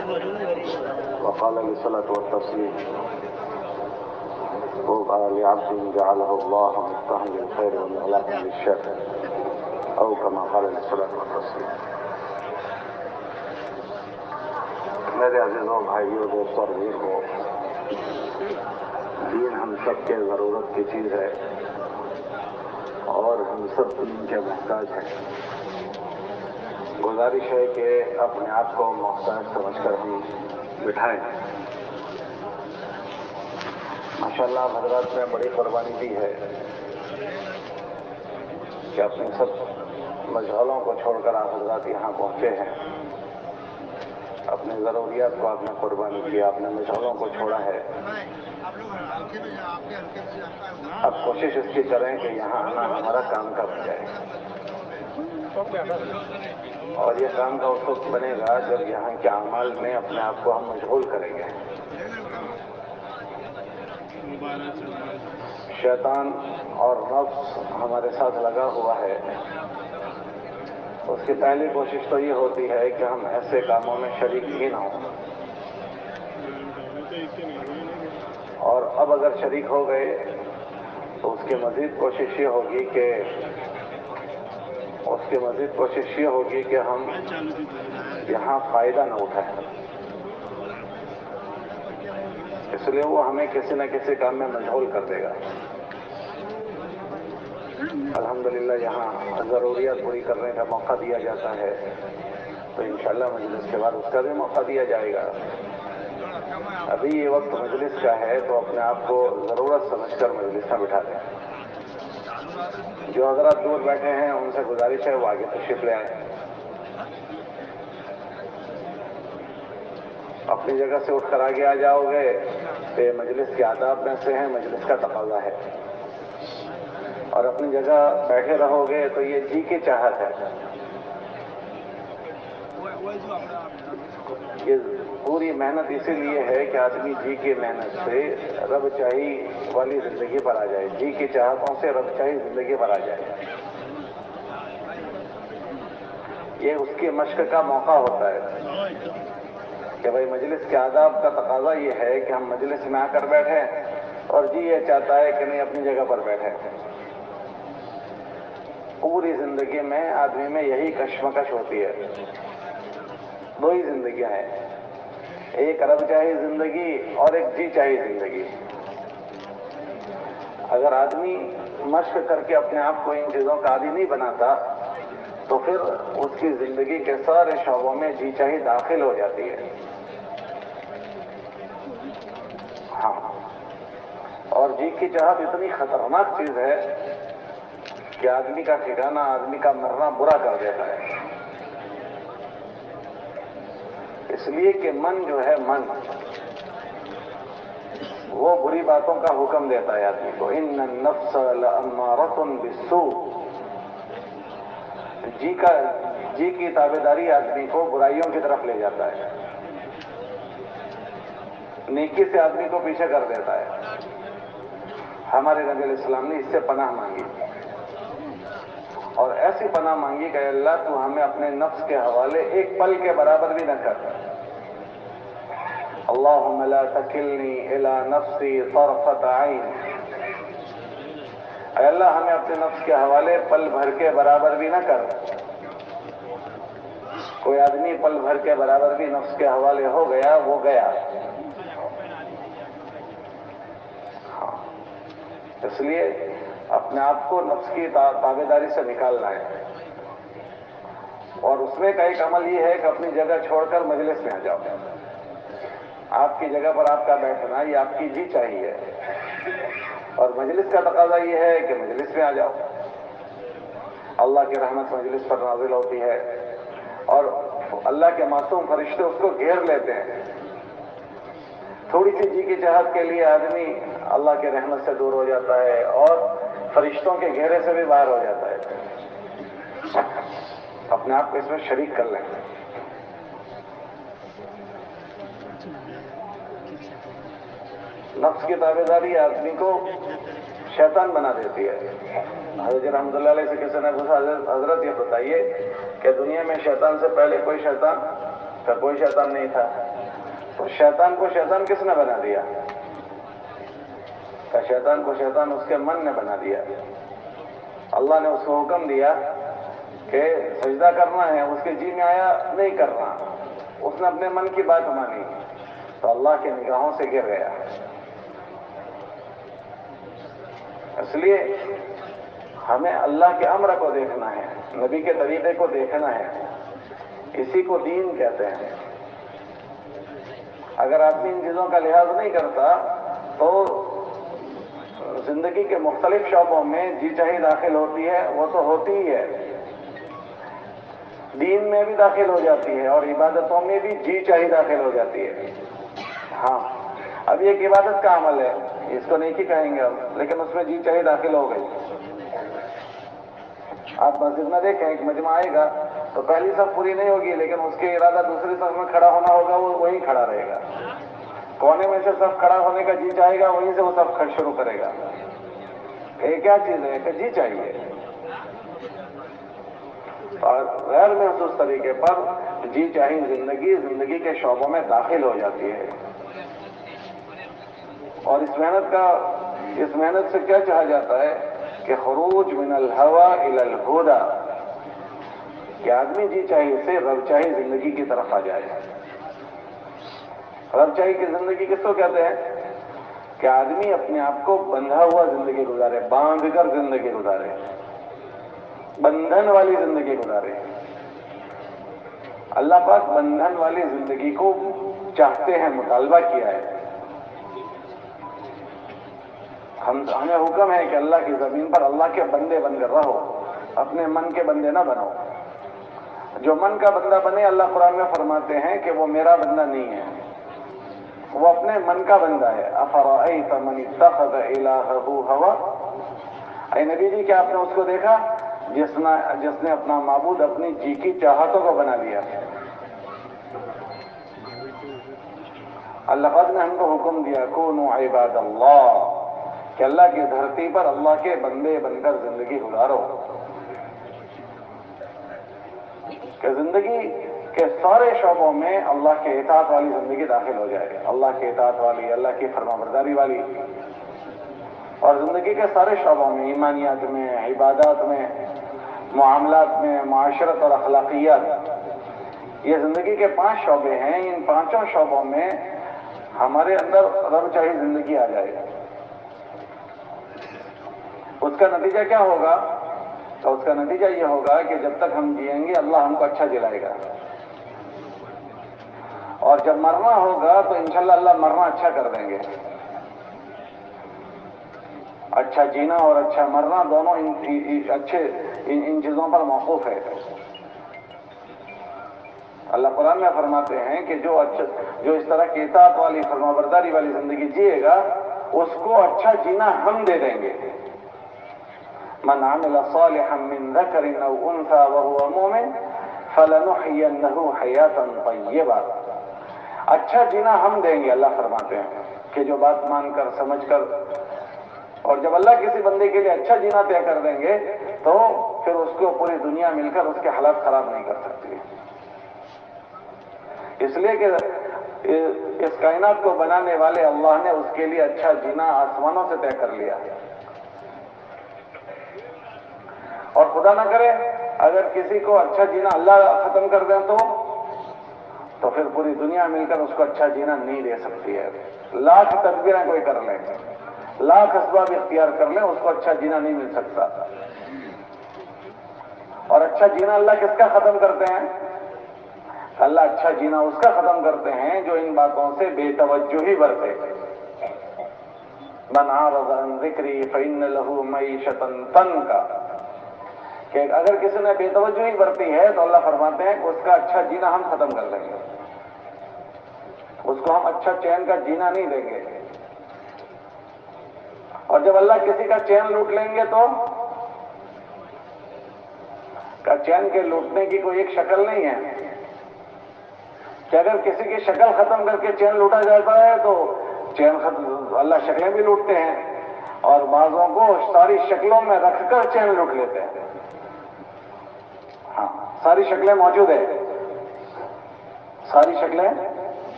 وقال الصلاة والتسليم طوبى لعبد جعله الله مفتاحا للخير ومغلاقا للشر أو كما قال الصلاة والتسليم. میرے عزیزوں بھائیوں دوستوں اور بزرگوں، دین ہم سب کے ضرورت کی چیز ہے اور ہم سب دین کے محتاج ہیں۔ گزارش ہے کہ اپنے آپ کو محتاج سمجھ کر ہم بٹھائیں۔ ماشاءاللہ آپ حضرات نے بڑی قربانی دی ہے کہ اپنے سب مشغلوں کو چھوڑ کر آپ حضرات یہاں پہنچے ہیں۔ اپنی ضروریات کو آپ نے قربانی کیا، اپنے مشغلوں کو چھوڑا ہے۔ اب کوشش اس کی کریں کہ یہاں آنا ہمارا کام کا بن جائے، اور یہ کام کا اس وقت بنے گا جب یہاں کے اعمال میں اپنے آپ کو ہم مشغول کریں گے۔ شیطان اور نفس ہمارے ساتھ لگا ہوا ہے۔ اس کی پہلی کوشش تو یہ ہوتی ہے کہ ہم ایسے کاموں میں شریک ہی نہ ہوں، اور اب اگر شریک ہو گئے تو اس کی مزید کوشش یہ ہوگی کہ ہم یہاں فائدہ نہ اٹھائیں۔ اس لیے وہ ہمیں کسی نہ کسی کام میں مشغول کر دے گا۔ الحمدللہ یہاں ضروریات پوری کرنے کا موقع دیا جاتا ہے، تو انشاءاللہ مجلس کے بعد اس کا بھی موقع دیا جائے گا۔ ابھی یہ وقت مجلس کا ہے تو اپنے آپ کو ضرورت سمجھ کر مجلس میں بٹھا دیں۔ جو حضرات دور بیٹھے ہیں ان سے گزارش ہے وہ آگے تشریف لے آئیں۔ اپنی جگہ سے اٹھ کر آگے آ جاؤ گے تو یہ مجلس کے آداب میں سے ہیں، مجلس کا تقاضا ہے، اور اپنی جگہ بیٹھے رہو گے تو یہ جی کی چاہت ہے۔ یہ پوری محنت اسی لیے ہے کہ آدمی جی کی محنت سے رب چاہی والی زندگی پر آ جائے، جی کی چاہتوں سے رب چاہی زندگی پر آ جائے۔ یہ اس کی مشق کا موقع ہوتا ہے کہ بھائی مجلس کے آداب کا تقاضا یہ ہے کہ ہم مجلس میں آ کر بیٹھیں، اور جی یہ چاہتا ہے کہ نہیں اپنی جگہ پر بیٹھیں۔ پوری زندگی میں آدمی میں یہی کشمکش ہوتی ہے۔ دو ہی زندگیاں ہیں، ایک رب چاہی زندگی اور ایک جی چاہی زندگی۔ اگر آدمی مشق کر کے اپنے آپ کو ان چیزوں کا عادی نہیں بناتا تو پھر اس کی زندگی کے سارے شعبوں میں جی چاہی داخل ہو جاتی ہے۔ ہاں، اور جی کی چاہت اتنی خطرناک چیز ہے کہ آدمی کا ٹھکانا، آدمی کا مرنا برا کر دیتا ہے۔ اس لیے کہ من جو ہے، من وہ بری باتوں کا حکم دیتا ہے آدمی کو۔ ان النفس لامارۃ بالسوء، جی کی تابعداری آدمی کو برائیوں کی طرف لے جاتا ہے، نیکی سے آدمی کو پیچھے کر دیتا ہے۔ ہمارے نبی علیہ السلام نے اس سے پناہ مانگی، اور ایسی پناہ مانگی کہ اللہ تو ہمیں اپنے نفس کے حوالے ایک پل کے برابر بھی نہ کر۔ اللہم لا تکلنی الی نفسی طرفۃ عین، اے اللہ ہمیں اپنے نفس کے حوالے پل بھر کے برابر بھی نہ کر۔ کوئی آدمی پل بھر کے برابر بھی نفس کے حوالے ہو گیا، وہ گیا۔ ہاں، اس لیے اپنے آپ کو نفس کی تابعداری سے نکالنا ہے، اور اس میں کا ایک عمل یہ ہے کہ اپنی جگہ چھوڑ کر مجلس میں آ جاؤ۔ آپ کی جگہ پر آپ کا بیٹھنا یہ آپ کی جی چاہیے، اور مجلس کا تقاضا یہ ہے کہ مجلس میں آ جاؤ۔ اللہ کی رحمت مجلس پر نازل ہوتی ہے، اور اللہ کے معصوم فرشتے اس کو گھیر لیتے ہیں۔ تھوڑی سی جی کی چاہت کے لیے آدمی اللہ کی رحمت سے دور ہو جاتا ہے، اور فرشتوں کے گھیرے سے بھی باہر ہو جاتا ہے۔ اپنے آپ کو اس میں شریک کر لیں۔ نفس کی تابعداری آدمی کو شیطان بنا دیتی ہے۔ حضرت رحمۃ اللہ علیہ سے کسی نے پوچھا، حضرت یہ بتائیے کہ دنیا میں شیطان سے پہلے کوئی شیطان کا کوئی شیطان نہیں تھا. تو شیطان کو شیطان کس نے بنا دیا؟ کہ شیطان کو شیطان اس کے من نے بنا دیا. اللہ نے اس کو حکم دیا کہ سجدہ کرنا ہے، اس کے جی میں آیا نہیں کرنا، اس نے اپنے من کی بات مانی تو اللہ کی نگاہوں سے گر گیا. اس لیے ہمیں اللہ کے امر کو دیکھنا ہے، نبی کے طریقے کو دیکھنا ہے، اسی کو دین کہتے ہیں. اگر آدمی ان چیزوں کا لحاظ نہیں کرتا تو زندگی کے مختلف شعبوں میں جی چاہی داخل ہوتی ہے، وہ تو ہوتی ہی ہے، دین میں بھی داخل ہو جاتی ہے اور عبادتوں میں بھی جی چاہی داخل ہو جاتی ہے. ہاں اب یہ ایک عبادت کا عمل ہے، اس کو نیکی کہیں گے ہم، لیکن اس میں جی چاہی داخل ہو گئی. آپ مسجد میں دیکھیں ایک مجمع آئے گا تو پہلی صف پوری نہیں ہوگی، لیکن اس کے ارادہ دوسری صف میں کھڑا ہونا ہوگا، وہ وہیں کھڑا رہے گا. کونے میں سے صف کھڑا ہونے کا جی چاہے گا، وہیں سے وہ صف شروع کرے گا. یہ کیا چیز ہے کہ جی چاہیے. اور غیر محسوس طریقے پر جی چاہی زندگی کے شعبوں میں داخل ہو جاتی ہے. اور اس محنت سے کیا چاہا جاتا ہے کہ خروج من الہوى الی الہدی، کہ آدمی جی چاہی سے رب چاہی زندگی کی طرف آ جائے. رب چاہی کی زندگی کس کو کہتے ہیں؟ کہ آدمی اپنے آپ کو بندھا ہوا زندگی گزارے، باندھ کر زندگی گزارے، بندھن والی زندگی گزارے. اللہ پاک بندھن والی زندگی کو چاہتے ہیں، مطالبہ کیا ہے. ہمیں حکم ہے کہ اللہ کی زمین پر اللہ کے بندے بن کر رہو، اپنے من کے بندے نہ بنو. جو من کا بندہ بنے، اللہ قرآن میں فرماتے ہیں کہ وہ میرا بندہ نہیں ہے، وہ اپنے من کا بندہ ہے. افرأیت من اتخذ الہہ ہوا، اے نبی جی کیا آپ نے اس کو دیکھا جس نے اپنا معبود اپنی جی کی چاہتوں کو بنا لیا. اللہ پاک نے ہم کو حکم دیا کونوا عباد اللہ، کہ اللہ کی دھرتی پر اللہ کے بندے بن کر زندگی گزارو، کہ زندگی کے سارے شعبوں میں اللہ کے اطاعت والی زندگی داخل ہو جائے، اللہ کے اطاعت والی، اللہ کی فرما برداری والی. اور زندگی کے سارے شعبوں میں، ایمانیات میں، عبادات میں، معاملات میں، معاشرت اور اخلاقیات، یہ زندگی کے 5 شعبے ہیں. ان 5 شعبوں میں ہمارے اندر رب چاہی زندگی آ جائے. اس کا نتیجہ کیا ہوگا؟ تو اس کا نتیجہ یہ ہوگا کہ جب تک ہم جئیں گے اللہ ہم کو اچھا جلائے گا، اور جب مرنا ہوگا تو انشاءاللہ اللہ مرنا اچھا کر دیں گے. اچھا جینا اور اچھا مرنا دونوں ان چیزوں پر موقوف ہے. اللہ قرآن میں فرماتے ہیں کہ جو اس طرح کی اطاعت والی، فرما برداری والی زندگی جیے گا، اس کو اچھا جینا ہم دے دیں گے. من عمل صالحا من ذکر او انثى وهو مؤمن فلنحيينه حیاتا طیبا. اچھا جینا ہم دیں گے. اللہ فرماتے ہیں کہ جو بات مان کر، سمجھ کر، اور جب اللہ کسی بندے کے لیے اچھا جینا طے کر دیں گے تو پھر اس کو پوری دنیا مل کر اس کے حالات خراب نہیں کر سکتی. اس لیے کہ اس کائنات کو بنانے والے اللہ نے اس کے لیے اچھا جینا آسمانوں سے طے کر لیا. اور خدا نہ کرے اگر کسی کو اچھا جینا اللہ ختم کر دیں تو پھر پوری دنیا مل کر اس کو اچھا جینا نہیں دے سکتی ہے. لاکھ تدبیریں کوئی کر لیں، لاکھ اسباب اختیار کر لیں، اس کو اچھا جینا نہیں مل سکتا. اور اچھا جینا اللہ کس کا ختم کرتے ہیں؟ اللہ اچھا جینا اس کا ختم کرتے ہیں جو ان باتوں سے بے توجہی برتے. من اعرض عن ذکری فإن له معیشۃ ضنکا، کہ اگر کسی نے بے توجہی برتی ہے تو اللہ فرماتے ہیں کہ اس کا اچھا جینا ہم ختم کر دیں گے، اس کو ہم اچھا چین کا جینا نہیں دیں گے. اور جب اللہ کسی کا چین لوٹ لیں گے تو چین کے لوٹنے کی کوئی ایک شکل نہیں ہے کہ اگر کسی کی شکل ختم کر کے چین لوٹا جاتا ہے تو چین ختم، اللہ شکلیں بھی لوٹتے ہیں اور بعضوں کو ساری شکلوں میں رکھ کر چین لوٹ لیتے ہیں. ہاں ساری شکلیں موجود ہیں، ساری شکلیں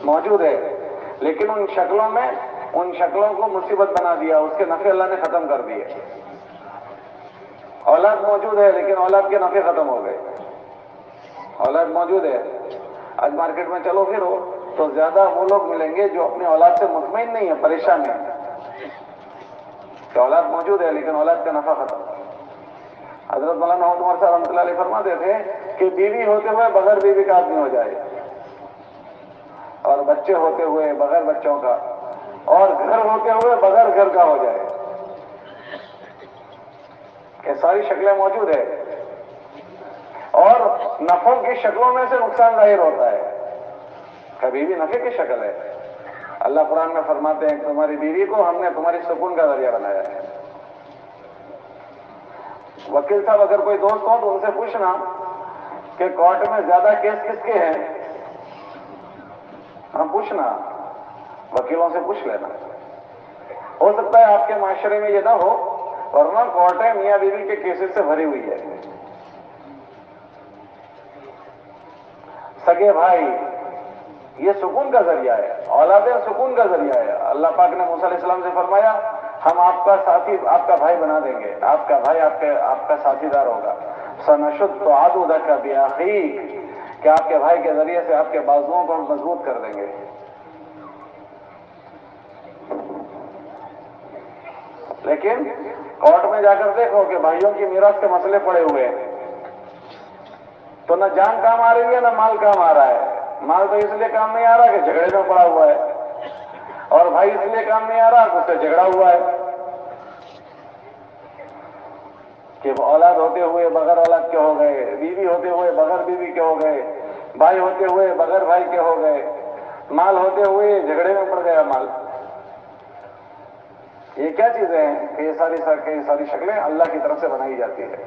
موجود ہے، لیکن ان شکلوں کو مصیبت بنا دیا، اس کے نفع اللہ نے ختم کر دیے۔ اولاد موجود ہے لیکن اولاد کے نفع ختم ہو گئے۔ اولاد موجود ہے، آج مارکیٹ میں چلو پھرو تو زیادہ وہ لوگ ملیں گے جو اپنی اولاد سے مطمئن نہیں ہے، پریشان ہے کہ اولاد موجود ہے لیکن اولاد کا نفع ختم۔ حضرت مولانا محمد عمر صاحب رحمۃ اللہ علیہ فرماتے تھے کہ بیوی ہوتے ہوئے بغیر بیوی کا آدمی ہو جائے، اور بچے ہوتے ہوئے بغیر بچوں کا، اور گھر ہوتے ہوئے بغیر گھر کا ہو جائے، کہ ساری شکلیں موجود ہے، اور نفعوں کی شکلوں میں سے نقصان ظاہر ہوتا ہے، کبھی بھی نفع کی شکل ہے۔ اللہ قرآن میں فرماتے ہیں کہ تمہاری بیوی کو ہم نے تمہاری سکون کا ذریعہ بنایا ہے۔ وکیل صاحب اگر کوئی دوست ہو تو ان سے پوچھنا کہ کورٹ میں زیادہ کیس کس کے ہیں، ہم پوچھنا، وکیلوں سے پوچھ لینا، ہو سکتا ہے آپ کے معاشرے میں یہ نہ ہو، ورنہ کورٹیں میاں بیوی کے کیسز سے بھری ہوئی ہے۔ سگے بھائی یہ سکون کا ذریعہ ہے، اولادیں سکون کا ذریعہ ہے۔ اللہ پاک نے موسیٰ علیہ السلام سے فرمایا ہم آپ کا ساتھی، آپ کا بھائی بنا دیں گے، آپ کا بھائی آپ کا ساتھی دار ہوگا۔ سنشد عضدک بأخیک، کہ آپ کے بھائی کے ذریعے سے آپ کے بازوؤں کو ہم مضبوط کر دیں گے۔ لیکن کورٹ میں جا کر دیکھو کہ بھائیوں کی میراث کے مسئلے پڑے ہوئے ہیں، تو نہ جان کام آ رہی ہے نہ مال کام آ رہا ہے۔ مال تو اس لیے کام نہیں آ رہا کہ جھگڑے میں پڑا ہوا ہے، اور بھائی اس لیے کام نہیں آ رہا کہ اس سے جھگڑا ہوا ہے، کہ اولاد ہوتے ہوئے بغیر اولاد کے ہو گئے، بیوی ہوتے ہوئے بغیر بیوی کے ہو گئے، بھائی ہوتے ہوئے بغیر بھائی کے ہو گئے، مال ہوتے ہوئے جھگڑے میں پڑ گیا مال۔ یہ کیا چیزیں ہیں کہ یہ ساری شکلیں اللہ کی طرف سے بنائی جاتی ہے،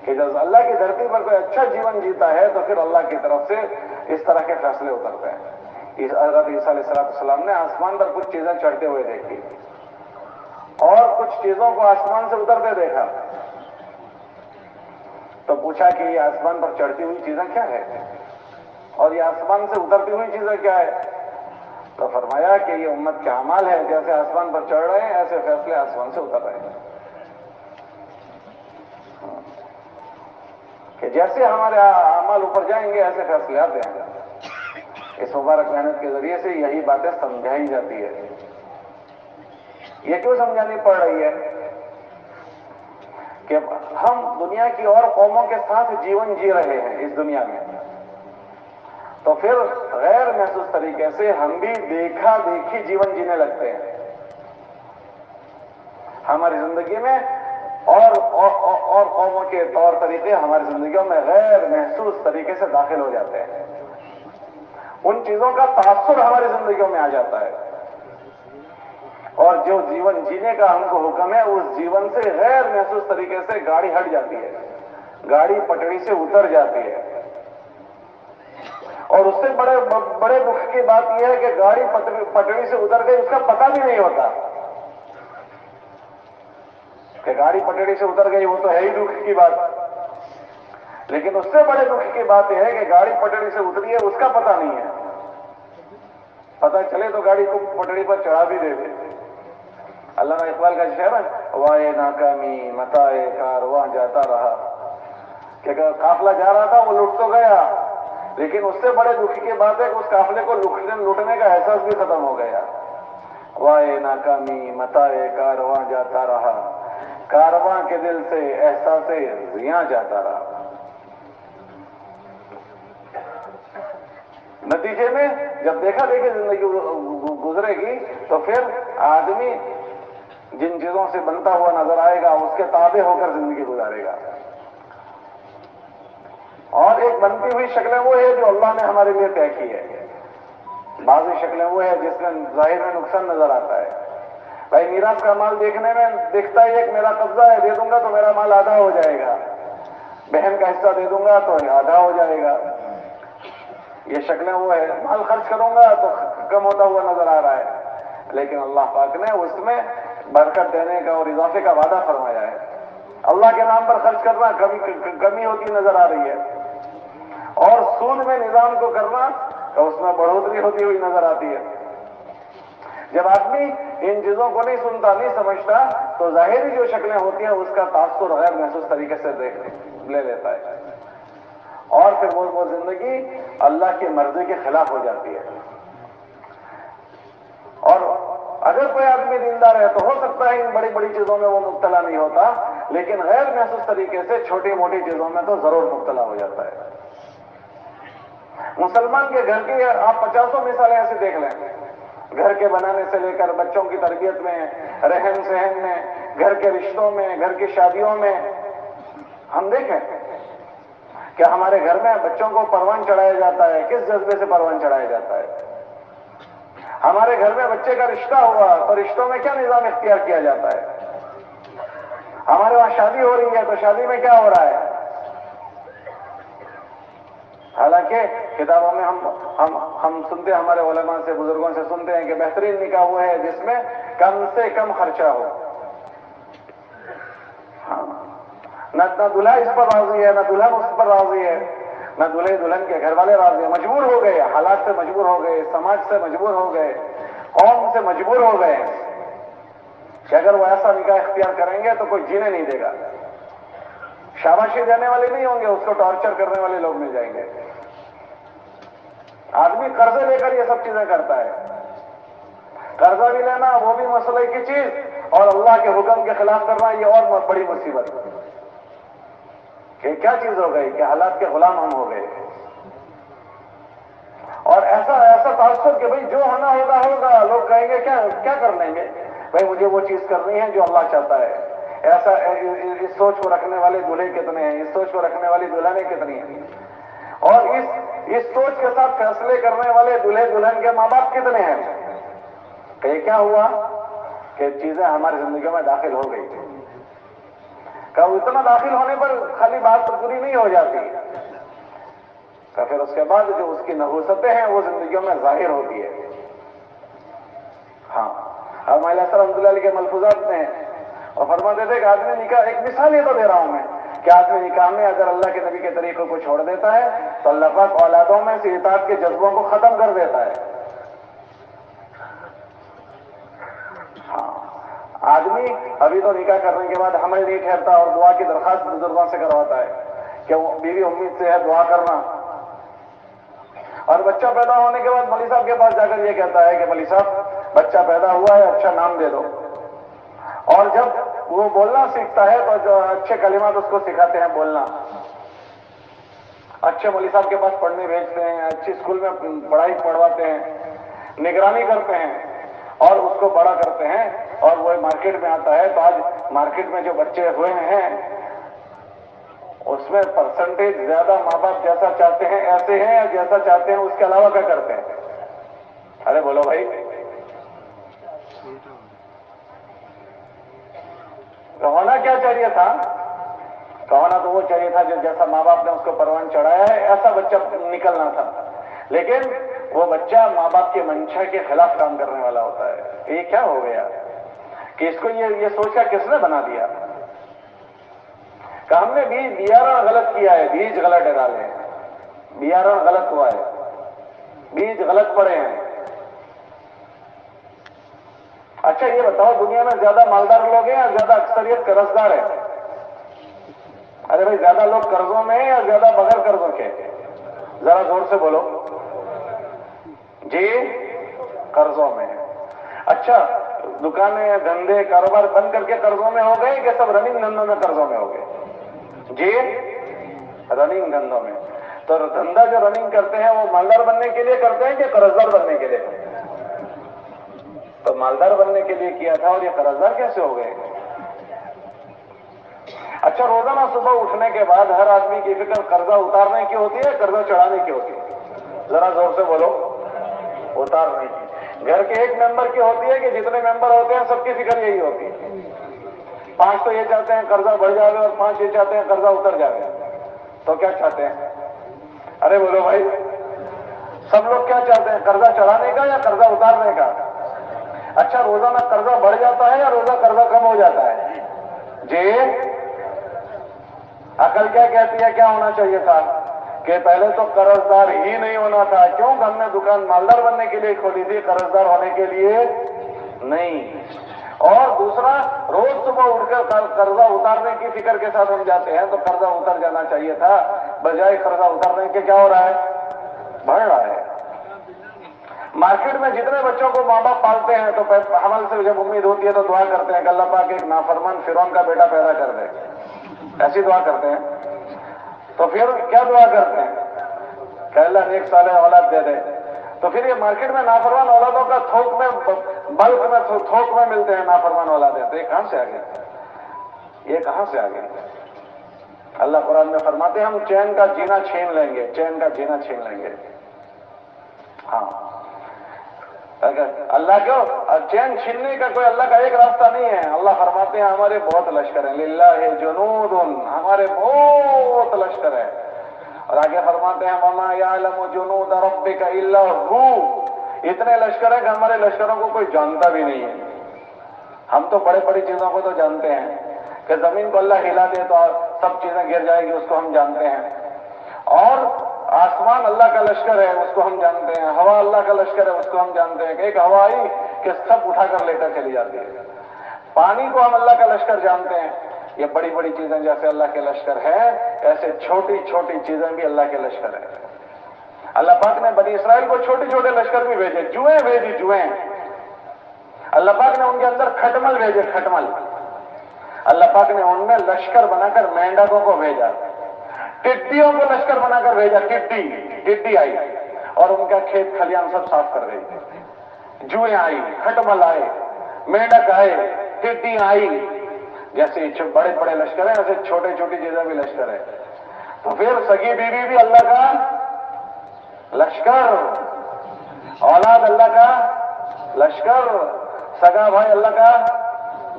کہ جب اللہ کی دھرتی پر کوئی اچھا جیون جیتا ہے تو پھر اللہ کی طرف سے اس طرح کے فیصلے اترتے ہیں۔ حضرت عیسیٰ علیہ السلام نے آسمان پر کچھ چیزیں چڑھتے ہوئے دیکھی، اور کچھ چیزوں کو آسمان سے اترتے دیکھا، تو پوچھا کہ یہ آسمان پر چڑھتی ہوئی چیزیں کیا ہے اور یہ آسمان سے اترتی ہوئی چیزیں کیا ہے؟ تو فرمایا کہ یہ امت کے اعمال ہے، جیسے آسمان پر چڑھ رہے ہیں ایسے فیصلے آسمان سے اتر رہے ہیں، کہ جیسے ہمارے اعمال اوپر جائیں گے ایسے فیصلے آتے ہیں۔ اس مبارک محنت کے ذریعے سے یہی باتیں سمجھائی جاتی ہے۔ یہ کیوں سمجھانی پڑ رہی ہے؟ کہ ہم دنیا کی اور قوموں کے ساتھ جیون جی رہے ہیں اس دنیا میں، تو پھر غیر محسوس طریقے سے ہم بھی دیکھا دیکھی جیون جینے لگتے ہیں۔ ہماری زندگی میں اور قوموں کے طور طریقے ہماری زندگیوں میں غیر محسوس طریقے سے داخل ہو جاتے ہیں، ان چیزوں کا تاثر ہماری زندگیوں میں آ جاتا ہے، اور جو جیون جینے کا ہم کو حکم ہے اس جیون سے غیر محسوس طریقے سے گاڑی ہٹ جاتی ہے، گاڑی پٹڑی سے اتر جاتی ہے۔ اور اس سے بڑے دکھ کی بات یہ ہے کہ گاڑی پٹڑی سے اتر گئی اس کا پتہ بھی نہیں ہوتا کہ گاڑی پٹڑی سے اتر گئی، وہ تو ہے ہی دکھ کی بات، لیکن اس سے بڑے دکھ کی بات یہ ہے کہ گاڑی پٹڑی سے اتری ہے اس کا پتہ نہیں ہے، پتہ چلے تو گاڑی کو پٹڑی پر چڑھا بھی دے دے۔ علامہ اقبال کا شعر ہے، وائے ناکامی متائے کارواں جاتا رہا، کہ قافلہ جا رہا تھا وہ لٹ تو گیا، لیکن اس سے بڑے دکھ کی بات ہے کہ اس قافلے کو لوٹنے کا احساس بھی ختم ہو گیا۔ وائے ناکامی متائے کارواں جاتا رہا، کارواں کے دل سے احساس زیاں جاتا رہا۔ نتیجے میں جب دیکھا دیکھی زندگی گزرے گی تو پھر آدمی جن چیزوں سے بنتا ہوا نظر آئے گا اس کے تابع ہو کر زندگی گزارے گا، اور ایک بنتی ہوئی شکلیں وہ ہے جو اللہ نے ہمارے لیے طے کی ہے، بعضی شکلیں وہ ہے جس میں ظاہر میں نقصان نظر آتا ہے۔ بھائی میراث کا مال دیکھنے میں دکھتا ہے کہ میرا قبضہ ہے، دے دوں گا تو میرا مال آدھا ہو جائے گا، بہن کا حصہ دے دوں گا تو آدھا ہو جائے گا، یہ شکلیں وہ ہے۔ مال خرچ کروں گا تو کم ہوتا ہوا نظر آ رہا ہے، لیکن اللہ پاک نے اس میں برکت دینے کا اور اضافے کا وعدہ فرمایا ہے۔ اللہ کے نام پر خرچ کرنا کمی ہوتی نظر آ رہی ہے، اور سود میں نظام کو کرنا تو اس میں بڑھوتری ہوتی ہوئی نظر آتی ہے۔ جب آدمی ان چیزوں کو نہیں سنتا، نہیں سمجھتا، تو ظاہری جو شکلیں ہوتی ہیں اس کا تاثر غیر محسوس طریقے سے لے لیتا ہے، اور پھر وہ زندگی اللہ کی مرضی کے خلاف ہو جاتی ہے۔ اور اگر کوئی آدمی دیندار ہے تو ہو سکتا ہے ان بڑی بڑی چیزوں میں وہ مبتلا نہیں ہوتا، لیکن غیر محسوس طریقے سے چھوٹی موٹی چیزوں میں تو ضرور مبتلا ہو جاتا ہے۔ مسلمان کے گھر کی آپ 50 مثالیں ایسے دیکھ لیں، گھر کے بنانے سے لے کر بچوں کی تربیت میں، رہن سہن میں، گھر کے رشتوں میں، گھر کی شادیوں میں ہم دیکھیں کہ ہمارے گھر میں بچوں کو پروان چڑھایا جاتا ہے، کس جذبے سے پروان چڑھایا جاتا ہے؟ ہمارے گھر میں بچے کا رشتہ ہوا تو رشتوں میں کیا نظام اختیار کیا جاتا ہے؟ ہمارے وہاں شادی ہو رہی ہے تو شادی میں کیا ہو رہا ہے؟ حالانکہ کتابوں میں ہم سنتے ہیں، ہمارے علماء سے، بزرگوں سے سنتے ہیں کہ بہترین نکاح وہ ہے جس میں کم سے کم خرچہ ہو۔ نہ دلہا اس پر راضی ہے، نہ دلہن اس پر راضی ہے، نہ دلہے دلہن کے گھر والے راضی ہیں، مجبور ہو گئے، حالات سے مجبور ہو گئے، سماج سے مجبور ہو گئے، قوم سے مجبور ہو گئے کہ اگر وہ ایسا نکاح اختیار کریں گے تو کوئی جینے نہیں دے گا۔ شاباشی دینے والے نہیں ہوں گے، اس کو ٹارچر کرنے والے لوگ مل جائیں گے۔ آدمی قرضے لے کر یہ سب چیزیں کرتا ہے، قرضہ بھی لینا وہ بھی مسئلہ کی چیز، اور اللہ کے حکم کے خلاف کرنا یہ اور بڑی مصیبت کہ کیا چیز ہو گئی کہ حالات کے غلام ہم ہو گئے۔ اور ایسا تعصب کہ بھئی جو ہونا ہوگا ہوگا، لوگ کہیں گے کیا کر لیں گے، بھئی مجھے وہ چیز کرنی ہے جو اللہ چاہتا ہے۔ ایسا اس سوچ کو رکھنے والے دلہے کتنے ہیں، اس سوچ کو رکھنے والی دلہنیں کتنی ہیں، اور اس سوچ کے ساتھ فیصلے کرنے والے دلہے دلہن کے ماں باپ کتنے ہیں؟ کہ یہ کیا ہوا کہ چیزیں ہماری زندگیوں میں داخل ہو گئی، کہ اتنا داخل ہونے پر خالی بات پوری نہیں ہو جاتی، تو پھر اس کے بعد جو اس کی نحوستیں ہیں وہ زندگیوں میں ظاہر ہوتی ہے۔ ہاں، اب مولانا صاحب رحمۃ اللہ علیہ کے ملفوظات میں اور فرماتے تھے کہ آدمی نکاح، ایک مثال یہ تو دے رہا ہوں میں کہ آدمی نکاح میں اگر اللہ کے نبی کے طریقے کو چھوڑ دیتا ہے تو اللہ پاک اولادوں میں سے اطاعت کے جذبوں کو ختم کر دیتا ہے۔ ہاں، آدمی ابھی تو نکاح کرنے کے بعد حمل نہیں ٹھہرتا اور دعا کی درخواست بزرگوں سے کرواتا ہے کہ بیوی امید سے ہے دعا کرنا، اور بچہ پیدا ہونے کے بعد مولوی صاحب کے پاس جا کر یہ کہتا ہے کہ مولوی صاحب بچہ پیدا ہوا ہے، اچھا نام دے دو، اور جب وہ بولنا سیکھتا ہے تو جو اچھے کلمات اس کو سکھاتے ہیں بولنا، اچھے مولوی صاحب کے پاس پڑھنے بھیجتے ہیں، اچھی اسکول میں پڑھائی پڑھواتے ہیں، نگرانی کرتے ہیں اور اس کو بڑا کرتے ہیں، اور وہ مارکیٹ میں آتا ہے تو آج مارکیٹ میں جو بچے ہوئے ہیں اس میں پرسنٹیج زیادہ ماں باپ جیسا چاہتے ہیں ایسے ہیں، یا جیسا چاہتے ہیں اس کے علاوہ کیا کرتے ہیں؟ ارے بولو بھائی، ہونا کیا چاہیے تھا؟ ہونا تو وہ چاہیے تھا جو جیسا ماں باپ نے اس کو پروان چڑھایا ہے ایسا بچہ نکلنا تھا، لیکن وہ بچہ ماں باپ کے منشا کے خلاف کام کرنے والا ہوتا ہے۔ یہ کیا ہو گیا کہ اس کو یہ سوچا کس نے بنا دیا کہ ہم نے بیارن غلط کیا ہے، بیج غلط ڈالے ہیں، بیارن غلط ہوا ہے، بیج غلط پڑے ہیں۔ اچھا یہ بتاؤ، دنیا میں زیادہ مالدار لوگ ہیں یا زیادہ اکثریت قرضدار ہے؟ ارے بھائی، زیادہ لوگ قرضوں میں ہیں یا زیادہ بغیر قرضوں کے؟ ذرا زور سے بولو جی، قرضوں میں ہے۔ اچھا، دکانیں دھندے کاروبار بند کر کے قرضوں میں ہو گئے کہ سب رننگ دھندوں میں قرضوں میں ہو گئے؟ جی، رننگ دھندوں میں۔ تو دھندا جو رننگ کرتے ہیں وہ مالدار بننے کے لیے کرتے ہیں کہ قرضدار بننے کے لیے؟ تو مالدار بننے کے لیے کیا تھا اور یہ قرضدار کیسے ہو گئے؟ اچھا، روزانہ صبح اٹھنے کے بعد ہر آدمی کی فکر قرضہ اتارنے کی ہوتی ہے، قرضہ چڑھانے کی ہوتی ہے؟ ذرا زور سے بولو، اتارنے کی۔ گھر کے ایک ممبر کی ہوتی ہے کہ جتنے ممبر ہوتے ہیں سب کی فکر یہی ہوتی ہے؟ 5 تو یہ چاہتے ہیں قرضہ بڑھ جائے اور 5 یہ چاہتے ہیں قرضہ اتر جائے، تو کیا چاہتے ہیں؟ ارے بولو بھائی، سب لوگ کیا چاہتے ہیں، قرضہ چڑھانے کا یا قرضہ اتارنے کا؟ اچھا، روزانہ قرضہ بڑھ جاتا ہے یا روزہ قرضہ کم ہو جاتا ہے؟ جی، عقل کیا کہتی ہے کیا ہونا چاہیے تھا کہ پہلے تو قرضدار ہی نہیں ہونا تھا، کیوں کہ ہم نے دکان مالدار بننے کے لیے کھولی تھی، قرضدار ہونے کے لیے نہیں۔ اور دوسرا، روز صبح اٹھ کر قرضہ اتارنے کی فکر کے ساتھ ہم جاتے ہیں، تو قرضہ اتر جانا چاہیے تھا، بجائے قرضہ اتارنے کے کیا ہو رہا ہے؟ بڑھ رہا ہے۔ مارکیٹ میں جتنے بچوں کو ماں باپ پالتے ہیں تو حمل سے جب امید ہوتی ہے تو دعا کرتے ہیں کہ اللہ پاک ایک نافرمان فرعون کا بیٹا پیدا کر دے، ایسی دعا کرتے ہیں۔ تو پھر کیا دعا کرتے ہیں کہ اللہ ایک صالح اولاد دے دے۔ تو پھر یہ مارکیٹ میں نافرمان اولادوں کا تھوک میں، بلک میں، تھوک میں ملتے ہیں نافرمان اولادیں، تو یہ کہاں سے آ گئے؟ یہ کہاں سے آ گئے؟ اللہ قرآن میں فرماتے ہیں ہم چین کا جینا چھین لیں گے، چین کا جینا چھین لیں گے۔ ہاں، اللہ کیوں؟ چین چھیننے کا کوئی اللہ کا ایک راستہ نہیں ہے۔ اللہ فرماتے ہیں ہمارے بہت لشکر ہیں، للہ جنود، ہمارے بہت لشکر ہیں۔ اور آگے فرماتے ہیں وما یعلم جنود ربک الا ہو، اتنے لشکر ہیں کہ ہمارے لشکروں کو کوئی جانتا بھی نہیں ہے۔ ہم تو بڑے بڑی چیزوں کو تو جانتے ہیں کہ زمین کو اللہ ہلا دے تو سب چیزیں گر جائے گی، اس کو ہم جانتے ہیں، اور آسمان اللہ کا لشکر ہے اس کو ہم جانتے ہیں، ہوا اللہ کا لشکر ہے اس کو ہم جانتے ہیں کہ ایک ہوا آئی کہ سب اٹھا کر لے کر چلی جاتی ہے۔ پانی کو ہم اللہ کا لشکر جانتے ہیں۔ یہ بڑی بڑی چیزیں جیسے اللہ کے لشکر ہے، ایسے چھوٹی چھوٹی چیزیں بھی اللہ کے لشکر ہے۔ اللہ پاک نے بنی اسرائیل کو چھوٹے چھوٹے لشکر بھی بھیجے، جوئیں بھیجی، جوئیں۔ اللہ پاک نے ان کے اندر کھٹمل بھیجے، کھٹمل۔ اللہ پاک نے ان میں لشکر بنا کر مینڈکوں کو بھیجا، ٹڈیوں کو لشکر بنا کر بھیجا، ٹڈی آئی اور ان کا کھیت کھلیان سب صاف کر گئی۔ جوئیں آئی، کھٹمل آئے، مینڈک آئے، ٹڈی آئی۔ جیسے بڑے بڑے لشکر ہیں ویسے چھوٹے چھوٹی چیزیں بھی لشکر ہے۔ تو پھر سگی بیوی بھی اللہ کا لشکر، اولاد اللہ کا لشکر، سگا بھائی اللہ کا،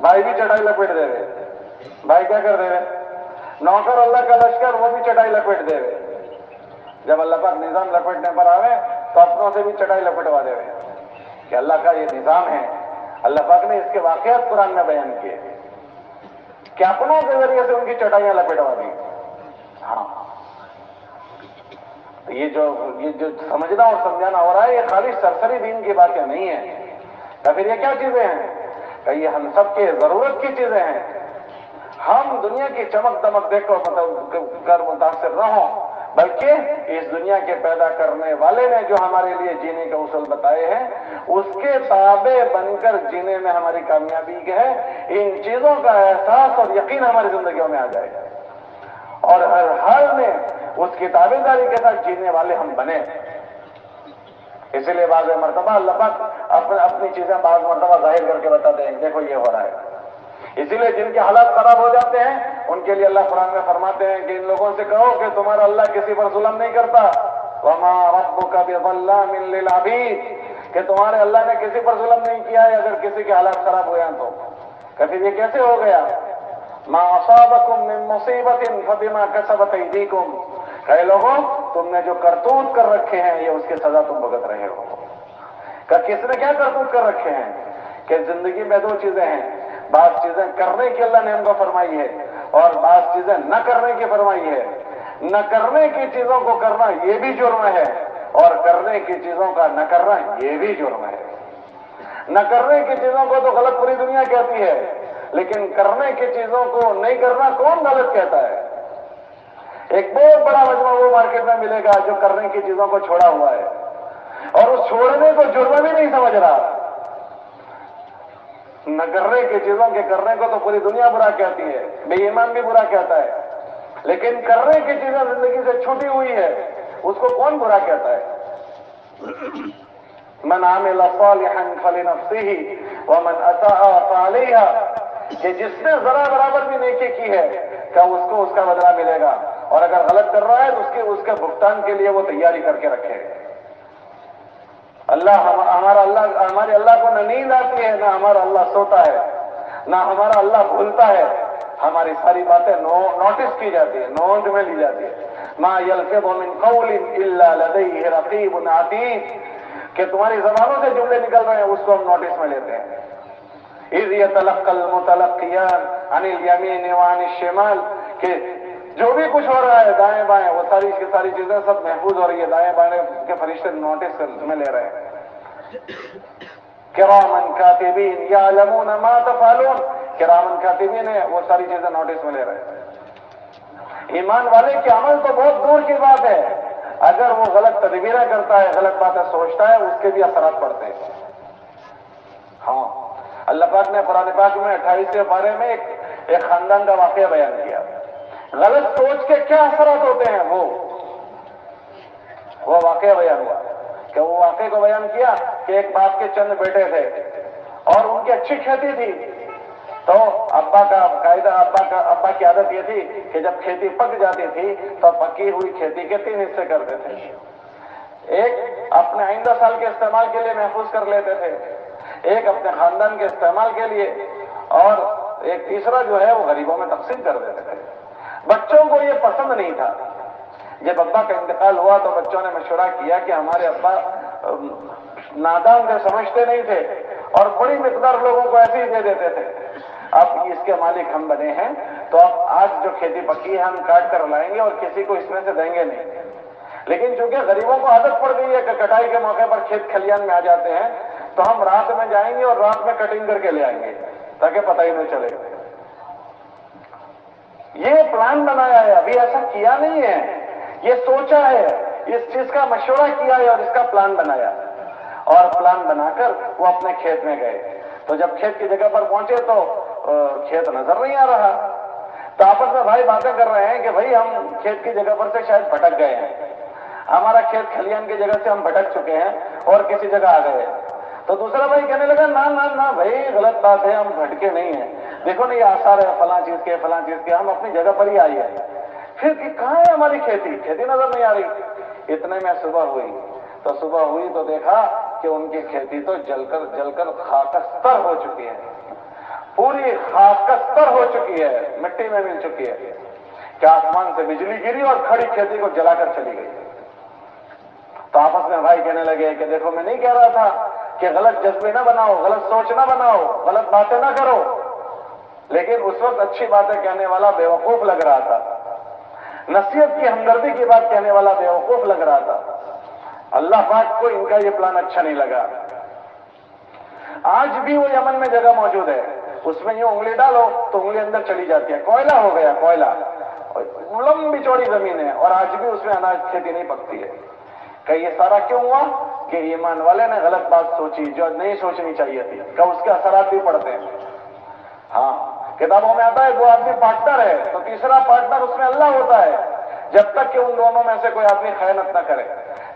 بھائی بھی چٹائی لپیٹ دے رہے، بھائی کیا کر دے رہے؟ نوکر اللہ کا لشکر، وہ بھی چٹائی لپیٹ دے رہے۔ جب اللہ پاک نظام لپیٹنے پر آوے تو اپنوں سے بھی چٹائی لپٹوا دے رہے کہ اللہ کا یہ نظام ہے۔ اللہ پاک نے اس کے واقعات قرآن میں بیان کیے کہ اپنوں کے ذریعے سے ان کی چٹائیاں لپٹوا دی۔ ہاں، یہ جو سمجھنا اور سمجھانا ہو رہا ہے یہ خالی سرسری دین کی باتیں نہیں ہیں، یا پھر یہ کیا چیزیں ہیں کہ یہ ہم سب کے ضرورت کی چیزیں ہیں۔ ہم دنیا کی چمک دمک دیکھ کر متاثر نہ ہوں، بلکہ اس دنیا کے پیدا کرنے والے نے جو ہمارے لیے جینے کے اصول بتائے ہیں اس کے تابع بن کر جینے میں ہماری کامیابی ہے۔ ان چیزوں کا احساس اور یقین ہماری زندگیوں میں آ جائے گا، اور ہر حال میں اس کی تابع داری کے ساتھ جینے والے ہم بنے۔ اسی لیے بعض مرتبہ اللہ پاک اپنی چیزیں بعض مرتبہ ظاہر کر کے بتاتے ہیں، دیکھو یہ ہو رہا ہے۔ اسی لیے جن کے حالات خراب ہو جاتے ہیں ان کے لیے اللہ قرآن میں فرماتے ہیں کہ ان لوگوں سے کہو کہ تمہارا اللہ کسی پر ظلم نہیں کرتا، وما ربک بظلام للعبید، کہ تمہارے اللہ نے کسی پر ظلم نہیں کیا ہے اگر کسی کے حالات خراب ہوئے ہیں تو۔ کہ پھر یہ کیسے ہو گیا؟ ما اصابکم من مصیبت فبما کسبت ایدیکم، کہ لوگوں تم نے جو کرتوت کر رکھے ہیں یہ اس کی سزا تم بھگت رہے ہو۔ کہ کس نے کیا کرتوت کر رکھے ہیں؟ کہ زندگی میں دو چیزیں ہیں، بعض چیزیں کرنے کی اللہ نے ہم کو فرمائی ہے اور بعض چیزیں نہ کرنے کی فرمائی ہے۔ نہ کرنے کی چیزوں کو کرنا یہ بھی جرم ہے، اور کرنے کی چیزوں کا نہ کرنا یہ بھی جرم ہے۔ نہ کرنے کی چیزوں کو تو غلط پوری دنیا کہتی ہے، لیکن کرنے کی چیزوں کو نہیں کرنا کون غلط کہتا ہے؟ ایک بہت بڑا مجموعہ وہ مارکیٹ میں ملے گا جو کرنے کی چیزوں کو چھوڑا ہوا ہے اور اس چھوڑنے کو جرم بھی نہیں سمجھ رہا۔ نہ کرنے کی چیزوں کے کرنے کو تو پوری دنیا برا کہتی ہے، بے ایمان بھی برا کہتا ہے، لیکن کرنے کی چیزیں زندگی سے چھوٹی ہوئی ہے اس کو کون برا کہتا ہے؟ من عمل صالحا فلنفسه ومن اساء فعليها، کہ جس نے ذرا برابر بھی نیکی کی ہے کہ اس کو اس کا بدلہ ملے گا، اور اگر غلط کر رہا ہے تو اس کے بھگتان کے لیے وہ تیاری کر کے رکھے۔ ہمارے اللہ کو نہ نیند آتی ہے، نہ ہمارا اللہ سوتا ہے، نہ ہمارا اللہ بھولتا ہے۔ ہماری ساری باتیں نوٹس کی جاتی ہے، نوٹ میں لی جاتی ہے۔ ما یلفظ من قول الا لدیہ رقیب عتید، کہ تمہاری زبانوں سے جملے نکل رہے ہیں اس کو ہم نوٹس میں لیتے ہیں۔ اذ یتلقى المتلقیان عن الیمین وعن الشمال، کہ جو بھی کچھ ہو رہا ہے دائیں بائیں وہ ساری کی ساری چیزیں سب محفوظ ہو رہی ہے، دائیں بائیں کے فرشتے نوٹس میں لے رہے ہیں۔ کرامن کاتبین یعلمون ما تفعلون، کرامن کاتبین ہے وہ ساری چیزیں نوٹس میں لے رہے ہیں۔ ایمان والے کے عمل تو بہت دور کی بات ہے، اگر وہ غلط تدبیریں کرتا ہے، غلط باتیں سوچتا ہے، اس کے بھی اثرات پڑتے ہیں۔ ہاں، اللہ پاک نے قرآن پاک میں 28ویں پارے میں ایک خاندان کا واقعہ بیان کیا، غلط سوچ کے کیا اثرات ہوتے ہیں وہ واقعہ بیان ہوا کہ وہ واقعے کو بیان کیا کہ ایک باپ کے چند بیٹے تھے اور ان کی اچھی کھیتی تھی، تو ابا کی عادت یہ تھی کہ جب کھیتی پک جاتی تھی تو پکی ہوئی کھیتی کے 3 حصے کرتے تھے، ایک اپنے آئندہ سال کے استعمال کے لیے محفوظ کر لیتے تھے، ایک اپنے خاندان کے استعمال کے لیے، اور ایک تیسرا جو ہے وہ غریبوں میں تقسیم کر دیتے تھے۔ بچوں کو یہ پسند نہیں تھا۔ جب ابا کا انتقال ہوا تو بچوں نے مشورہ کیا کہ ہمارے ابا نادان تھے، سمجھتے نہیں تھے، اور بڑی مقدار لوگوں کو ایسے ہی دے دیتے تھے، اب اس کے مالک ہم بنے ہیں تو اب آج جو کھیتی پکی ہے ہم کاٹ کر لائیں گے اور کسی کو اس میں سے دیں گے نہیں۔ لیکن چونکہ غریبوں کو عادت پڑ گئی ہے کہ کٹائی کے موقع پر کھیت کھلیان میں آ جاتے ہیں، تو ہم رات میں جائیں گے اور رات میں کٹنگ کر کے لے آئیں گے تاکہ پتہ ہی نہیں چلے۔ یہ پلان بنایا ہے، ابھی ایسا کیا نہیں ہے، یہ سوچا ہے، اس چیز کا مشورہ کیا ہے اور اس کا پلان بنایا، اور پلان بنا کر وہ اپنے کھیت میں گئے۔ تو جب کھیت کی جگہ پر پہنچے تو کھیت نظر نہیں آ رہا، تو آپس میں بھائی باتیں کر رہے ہیں کہ بھائی ہم کھیت کی جگہ پر سے شاید بھٹک گئے ہیں، ہمارا کھیت کھلیان کی جگہ سے ہم بھٹک چکے ہیں اور کسی جگہ آ گئے۔ تو دوسرا بھائی کہنے لگا نہ بھائی غلط بات ہے، ہم بھٹکے نہیں ہیں، دیکھو نا یہ آثار ہے فلاں چیز کے، ہم اپنی جگہ پر ہی آئی ہے۔ پھر کہ کہاں ہے ہماری کھیتی نظر نہیں آ رہی۔ اتنے میں صبح ہوئی تو دیکھا کہ ان کی کھیتی تو جل کر خاکستر ہو چکی ہے، پوری خاکستر ہو چکی ہے، مٹی میں مل چکی ہے کہ آسمان سے بجلی گری اور کھڑی کھیتی کو جلا کر چلی گئی۔ تو آپس میں بھائی کہنے لگے کہ دیکھو میں نہیں کہہ رہا تھا کہ غلط جذبے نہ بناؤ، غلط سوچ نہ بناؤ، غلط باتیں نہ کرو، لیکن اس وقت اچھی باتیں کہنے والا بیوقوف لگ رہا تھا، نصیحت کی ہمدردی کی بات کہنے والا بیوقوف لگ رہا تھا۔ اللہ پاک کو ان کا یہ پلان اچھا نہیں لگا۔ آج بھی وہ یمن میں جگہ موجود ہے، اس میں یوں انگلی ڈالو تو انگلی اندر چلی جاتی ہے، کوئلہ ہو گیا، کوئلہ، لمبی چوڑی زمین ہے، اور آج بھی اس میں اناج کھیتی نہیں پکتی ہے۔ کہ یہ سارا کیوں ہوا؟ کہ ایمان والے نے غلط بات سوچی جو نہیں سوچنی چاہیے تھی، کہ اس کے اثرات بھی پڑتے ہیں۔ ہاں، کتابوں میں آتا ہے 2 آدمی پارٹنر ہے تو تیسرا پارٹنر اس میں اللہ ہوتا ہے، جب تک کہ ان دونوں میں سے کوئی آدمی خیانت نہ کرے۔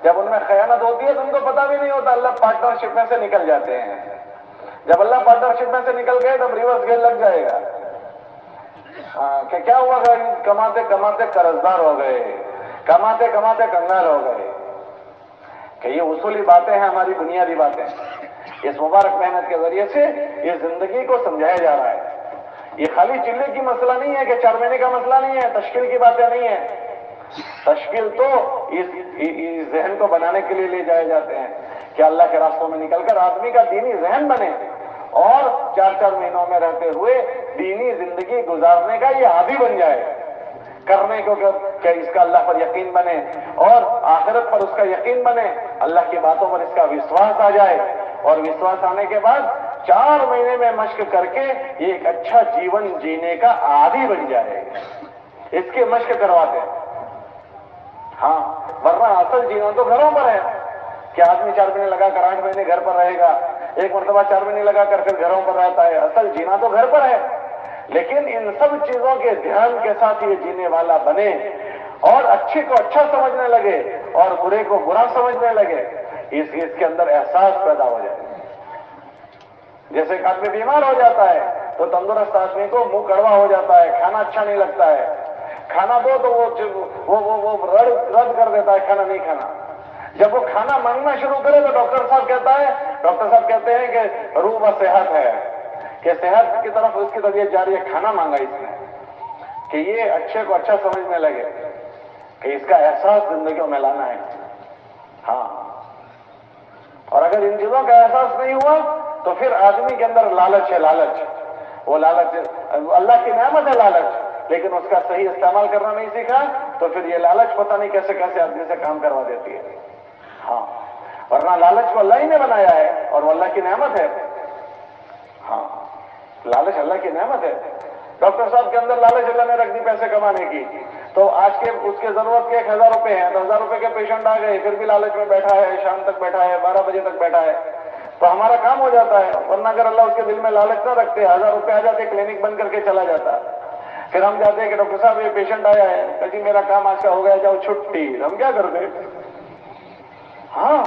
جب ان میں خیانت ہوتی ہے تو ان کو پتہ بھی نہیں ہوتا، اللہ پارٹنرشپ میں سے نکل جاتے ہیں۔ جب اللہ پارٹنرشپ میں سے نکل گئے تب ریورس گیئر لگ جائے گا، کہ کیا ہوا گا، کماتے کماتے قرضدار ہو گئے، کماتے کماتے کنگال ہو گئے۔ کہ یہ اصولی باتیں ہیں، ہماری بنیادی باتیں، اس مبارک محنت کے ذریعے سے یہ زندگی کو سمجھایا جا رہا ہے۔ یہ خالی چلے کی مسئلہ نہیں ہے کہ 4 مہینے کا مسئلہ نہیں ہے، تشکیل کی باتیں نہیں ہیں، تشکیل تو اس ذہن کو بنانے کے لیے لے جائے جاتے ہیں کہ اللہ کے راستوں میں نکل کر آدمی کا دینی ذہن بنے اور 4 مہینوں میں رہتے ہوئے دینی زندگی گزارنے کا یہ عادی بن جائے، کرنے کو کہ اس کا اللہ پر یقین بنے اور آخرت پر اس کا یقین بنے، اللہ کی باتوں پر اس کا وشواس آ جائے، اور وشواس آنے کے بعد 4 مہینے میں مشق کر کے یہ ایک اچھا جیون جینے کا عادی بن جائے۔ اس کی مشق کرواتے ہیں۔ ہاں، ورنہ اصل جینا تو گھروں پر ہے کہ آدمی 4 مہینے لگا کر 8 مہینے گھر پر رہے گا، ایک مرتبہ 4 مہینے لگا کر پھر گھروں پر رہتا ہے، اصل جینا تو گھر پر ہے۔ لیکن ان سب چیزوں کے دھیان کے ساتھ یہ جینے والا بنے اور اچھے کو اچھا سمجھنے لگے اور برے کو برا سمجھنے لگے، اس کے اندر احساس پیدا ہو جائے۔ جیسے ایک آدمی بیمار ہو جاتا ہے تو تندرست آدمی کو منہ کڑوا ہو جاتا ہے، کھانا اچھا نہیں لگتا ہے، کھانا دو تو وہ رد کر دیتا ہے، کھانا نہیں کھانا۔ جب وہ کھانا مانگنا شروع کرے تو ڈاکٹر صاحب کہتے ہیں کہ روح و صحت ہے، کہ صحت کی طرف اس کی طبیعت جاری ہے، کھانا مانگا اس نے، کہ یہ اچھے کو اچھا سمجھنے لگے کہ اس کا احساس زندگیوں میں لانا ہے۔ ہاں، اور اگر ان چیزوں کا احساس نہیں ہوا تو پھر آدمی کے اندر لالچ ہے، لالچ، وہ لالچ اللہ کی نعمت ہے لالچ، لیکن اس کا صحیح استعمال کرنا نہیں سیکھا تو پھر یہ لالچ پتہ نہیں کیسے کیسے آدمی سے کام کروا دیتی ہے. ہاں، ورنہ لالچ کو اللہ ہی نے بنایا ہے اور وہ اللہ کی نعمت ہے. ہاں، لالچ اللہ کی نعمت ہے. ڈاکٹر صاحب کے اندر لالچ اللہ نے رکھ دی پیسے کمانے کی، تو آج کے اس کے ضرورت کے 1000 روپے ہیں، تو 1000 روپے کے پیشنٹ آ گئے، پھر بھی لالچ میں بیٹھا ہے، شام تک بیٹھا ہے، 12 بجے تک بیٹھا ہے، تو ہمارا کام ہو جاتا ہے. ورنہ اگر اللہ اس کے دل میں لالچ نہ رکھتے، 1000 روپے آ جاتے، کلینک بند کر کے چلا جاتا. پھر ہم جاتے ہیں کہ ڈاکٹر صاحب یہ پیشنٹ آیا ہے، کہ جی میرا کام آج کا ہو گیا، جاؤ چھٹی. ہم کیا کرتے؟ ہاں،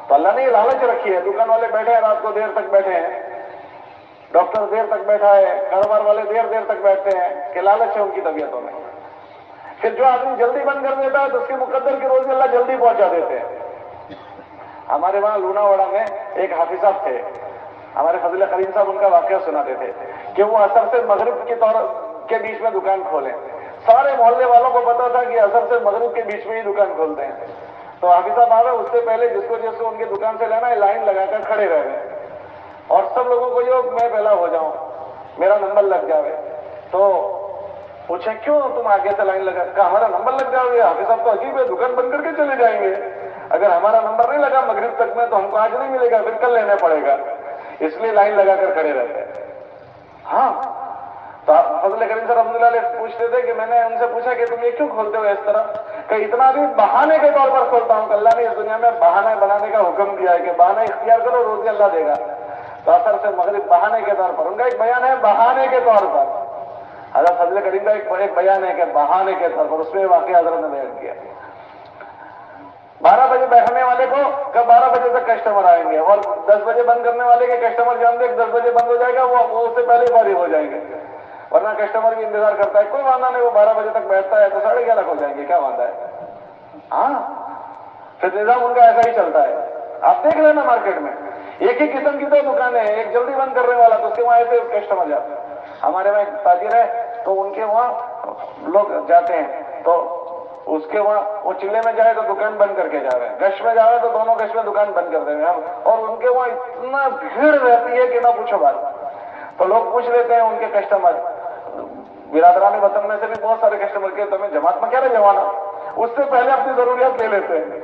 تو اللہ نے یہ لالچ رکھی ہے. دکان والے بیٹھے ہیں، رات کو دیر تک بیٹھے ہیں، ڈاکٹر دیر تک بیٹھا ہے، کاروبار والے دیر تک بیٹھتے ہیں کہ لالچ ہے ان کی طبیعتوں میں. پھر جو آدمی جلدی بند کر دیتا ہے تو اس کے مقدر کی روزی اللہ جلدی پہنچا دیتے ہیں. ہمارے وہاں لونا واڑہ میں ایک حافظ صاحب تھے، ہمارے فضل کریم صاحب ان کا واقعہ سناتے تھے کہ وہ عصر سے مغرب کے بیچ میں دکان کھولیں. سارے محلے والوں کو پتا تھا کہ عصر سے مغرب کے بیچ میں ہی دکان کھولتے ہیں. تو حافظ صاحب آ گئے، اس سے پہلے جس کو ان کی دکان سے لینا ہے لائن لگا کر کھڑے رہ گئے، اور سب لوگوں کو جو میں پہلا ہو جاؤں، میرا نمبر لگ جاوے. تو پوچھیں کیوں تم آگے سے لائن لگا؟ کہا ہمارا نمبر لگ جاوے. حافظ صاحب تو عجیب ہے، دکان بند کر کے چلے جائیں گے. اگر ہمارا نمبر نہیں لگا مغرب تک میں تو ہم کو آج نہیں ملے گا، پھر کل لینا پڑے گا، اس لیے لائن لگا کر کھڑے رہتے ہیں. ہاں، تو فضل کریم صاحب رحمۃ اللہ علیہ پوچھتے تھے کہ میں نے ان سے پوچھا کہ تم یہ کیوں کھولتے ہو اس طرح؟ کہ اتنا بھی بہانے کے طور پر کھولتا ہوں کہ اللہ نے اس دنیا میں بہانے بنانے کا حکم دیا ہے کہ بہانا اختیار کرو، روزی اللہ دے گا. تو عصر سے مغرب بہانے کے طور پر، ان کا ایک بیان ہے بہانے کے طور پر. حضرت فضل کریم کا ایک بیان ہے کہ بہانے کے طور پر، اس میں واقعہ حضرت نے بیان کیا. 12 بجے بیٹھنے والے کو کب 12 بجے تک کسٹمر آئیں گے، اور 10 بجے بند کرنے والے کے کسٹمر جانتے کہ 10 بجے بند ہو جائے گا، وہ اس سے پہلے فارغ ہو جائیں گے. ورنہ کسٹمر بھی انتظار کرتا ہے، کوئی وعدہ نہیں، وہ 12 بجے تک بیٹھتا ہے تو 11:30 ہو جائیں گے، کیا وعدہ ہے. ہاں، پھر نظام ان کا ایسا ہی چلتا ہے. آپ دیکھ لینا مارکیٹ میں ایک ہی قسم کی 2 دکانیں ہیں، ایک جلدی بند کرنے والا تو اس کے وہاں ایسے کسٹمر جاتے ہیں. ہمارے وہاں ایک تاجر ہے تو ان کے وہاں لوگ جاتے ہیں، تو اس کے وہاں وہ چلے میں جائے تو دکان بند کر کے جا رہے ہیں، گش میں جا رہے تو دونوں گش میں دکان بند کر دیں گے ہم. اور ان کے وہاں اتنا بھیڑ رہتی ہے کہ نہ پوچھو بات. تو لوگ پوچھ لیتے ہیں ان کے کسٹمر، برادران وطن میں سے بھی بہت سارے کسٹمر کے تمہیں جماعت میں کیا رہے جوانا، اس سے پہلے اپنی ضروریات لے لیتے ہیں.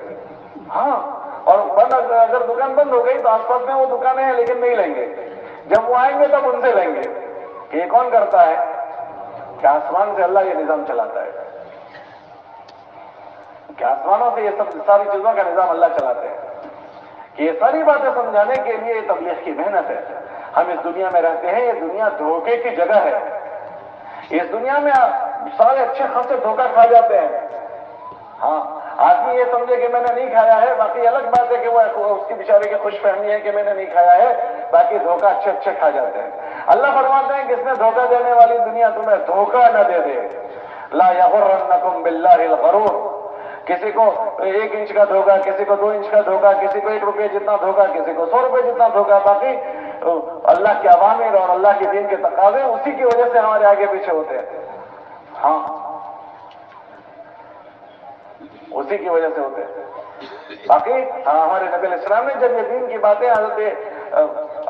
ہاں، اور بند اگر دکان بند ہو گئی تو آس پاس میں وہ دکانیں ہیں لیکن نہیں لیں گے. جب وہ آئیں گے تب ان سے لیں گے. کہ یہ کون کرتا ہے؟ کہ آسمان سے اللہ یہ نظام چلاتا ہے، کہ آسمانوں سے یہ سب ساری چیزوں کا نظام اللہ چلاتے ہیں. کہ یہ ساری باتیں سمجھانے کے لیے یہ تبلیغ کی محنت ہے. ہم اس دنیا میں رہتے ہیں، یہ دنیا دھوکے کی جگہ ہے. اس دنیا میں سارے اچھے خاصے دھوکہ کھا جاتے ہیں. ہاں، آدمی یہ سمجھے کہ میں نے نہیں کھایا ہے، باقی الگ بات ہے کہ وہ اس کی بیچارے کی خوش فہمی ہے کہ میں نے نہیں کھایا ہے، باقی دھوکہ اچھے کھا جاتے ہیں. اللہ فرماتے ہیں کہ اس میں دھوکہ دینے والی دنیا تمہیں دھوکہ نہ دے دے. لا یغرنکم باللہ الغرور. کسی کو 1 انچ کا دھوکہ، کسی کو 2 انچ کا دھوکہ، کسی کو 1 روپے جتنا دھوکہ، کسی کو 100 روپے جتنا دھوکہ. باقی اللہ کے عوامر اور اللہ کے دین کے تقاضے اسی کی وجہ سے ہمارے آگے پیچھے ہوتے ہیں. ہاں، اسی کی وجہ سے ہوتے ہیں. باقی ہمارے نبی علیہ السلام نے جب یہ دین کی باتیں حضرت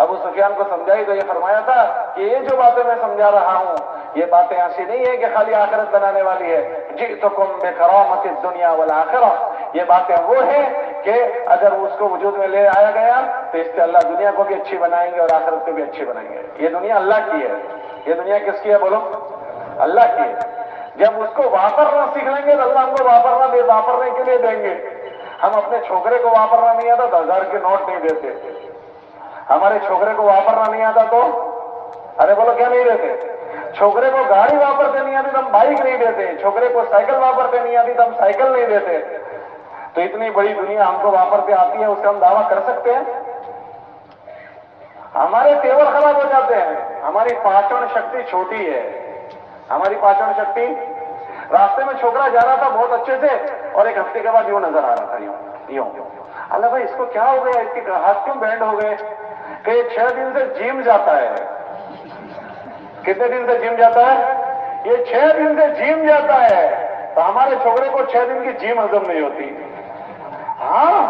ابو سفیان کو سمجھائی تو یہ فرمایا تھا کہ یہ جو باتیں میں سمجھا رہا ہوں یہ باتیں ایسی نہیں ہے کہ خالی آخرت بنانے والی ہے. جئتکم بکرامۃ الدنیا والآخرہ. یہ باتیں وہ ہیں کہ اگر اس کو وجود میں لے آیا گیا تو اس سے اللہ دنیا کو بھی اچھی بنائیں گے اور آخرت کو بھی اچھی بنائیں گے. یہ دنیا اللہ کی ہے. یہ دنیا کس کی ہے بولو؟ اللہ کی ہے. جب اس کو واپرنا سیکھ لیں گے تو اللہ ہم کو واپرنے کے لیے دیں گے. ہم اپنے چھوکرے کو واپرنا نہیں آتا تو 1000 کے نوٹ نہیں دیتے. ہمارے چھوکرے کو واپرنا نہیں آتا تو ارے بولو کیا نہیں دیتے؟ چھوکرے کو گاڑی واپرتے نہیں آتی تو ہم بائک نہیں دیتے. چھوکرے کو سائیکل واپرتے نہیں آتی تو ہم سائیکل نہیں دیتے. تو اتنی بڑی دنیا ہم کو واپرتے آتی ہے، اس کا ہم دعویٰ کر سکتے ہیں؟ ہمارے تیور خراب ہو جاتے ہیں. ہماری پاچن شکتی چھوٹی ہے. ہماری پاچن شکتی، راستے میں چھوکرا جا رہا تھا بہت اچھے سے اور 1 ہفتے کے بعد یوں نظر آ رہا تھا، یوں. اللہ بھائی اس کو کیا ہو گیا، اس کے ہاتھ کیوں بینڈ ہو گئے؟ کہ یہ 6 دن سے جم جاتا ہے. کتنے دن سے جم جاتا ہے؟ یہ 6 دن سے جم جاتا ہے. تو ہمارے چھوکرے کو 6 دن کی جم ہضم نہیں ہوتی. ہاں،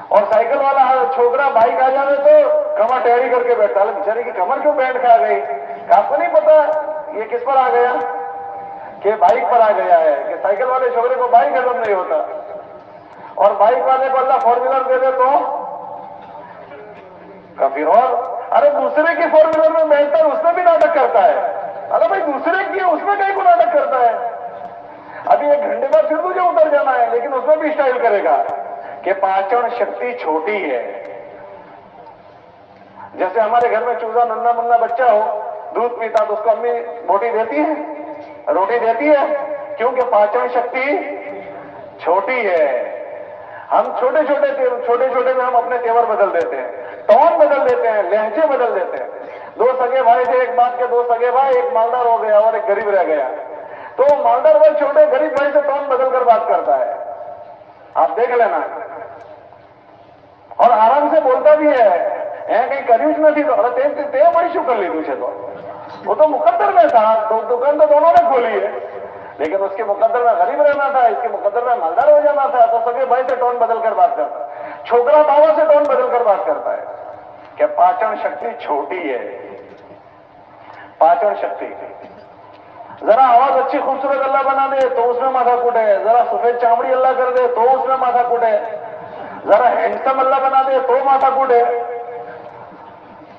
اور سائیکل والا چھوکرا بائک آ جاوے تو کمر ٹیڑھی کر کے بیٹھتا ہے. بیچارے کی کمر کیوں بینڈ کھا گئی؟ آپ کو نہیں پتا یہ کس پر آ گیا کہ بائک پر آ گیا ہے کہ سائیکل والے چھوکرے کو بائک ہضم نہیں ہوتا اور بائک والے کو اللہ 4 ویلر دے دے تو کافی اور ارے دوسرے کی 4 ویلر میں بیٹھتا ہے اس میں بھی ناٹک کرتا ہے. ارے بھائی دوسرے کی ہے اس میں کہیں کو ناٹک کرتا ہے. ابھی 1 گھنٹے بعد پھر تجھے اتر جانا ہے لیکن اس میں بھی اسٹائل کرے گا کہ پاچن شکتی چھوٹی ہے. جیسے ہمارے گھر میں چوزا ننا منا بچہ ہو دودھ پیتا تو اس کو امی بوٹی دیتی ہے روٹی دیتی ہے کیونکہ پاچن شکتی چھوٹی ہے. ہم چھوٹے چھوٹے میں ہم اپنے تیور بدل دیتے ہیں ٹون بدل دیتے ہیں لہجے بدل دیتے ہیں. 2 سگے بھائی تھے ایک بات کے 2 سگے بھائی ایک مالدار ہو گیا اور ایک غریب رہ گیا تو مالدار بھائی چھوٹے غریب بھائی سے ٹون بدل کر بات کرتا ہے. آپ دیکھ لینا اور آرام سے بولتا بھی ہے کہیں کنفیوز نہ تھی تو بڑی شکر لی تجھے تو وہ تو مقدر میں تھا دکان تو دونوں نے کھولی ہے لیکن اس کے مقدر میں غریب رہنا تھا اس کے مقدر میں مالدار ہو جانا تھا تو سگے بھائی سے ٹون بدل کر بات کرتا ہے. چھوکرا باوا سے ٹون بدل کر بات کرتا ہے کہ پاچن شکتی چھوٹی ہے. پاچن شکتی ذرا آواز اچھی خوبصورت اللہ بنا دے تو اس میں ماتھا کوٹ ہے. ذرا سفید چامڑی اللہ کر دے تو اس میں ماتھا کوٹ ہے. ذرا ہینڈسم اللہ بنا دے تو ماتھا کوٹ ہے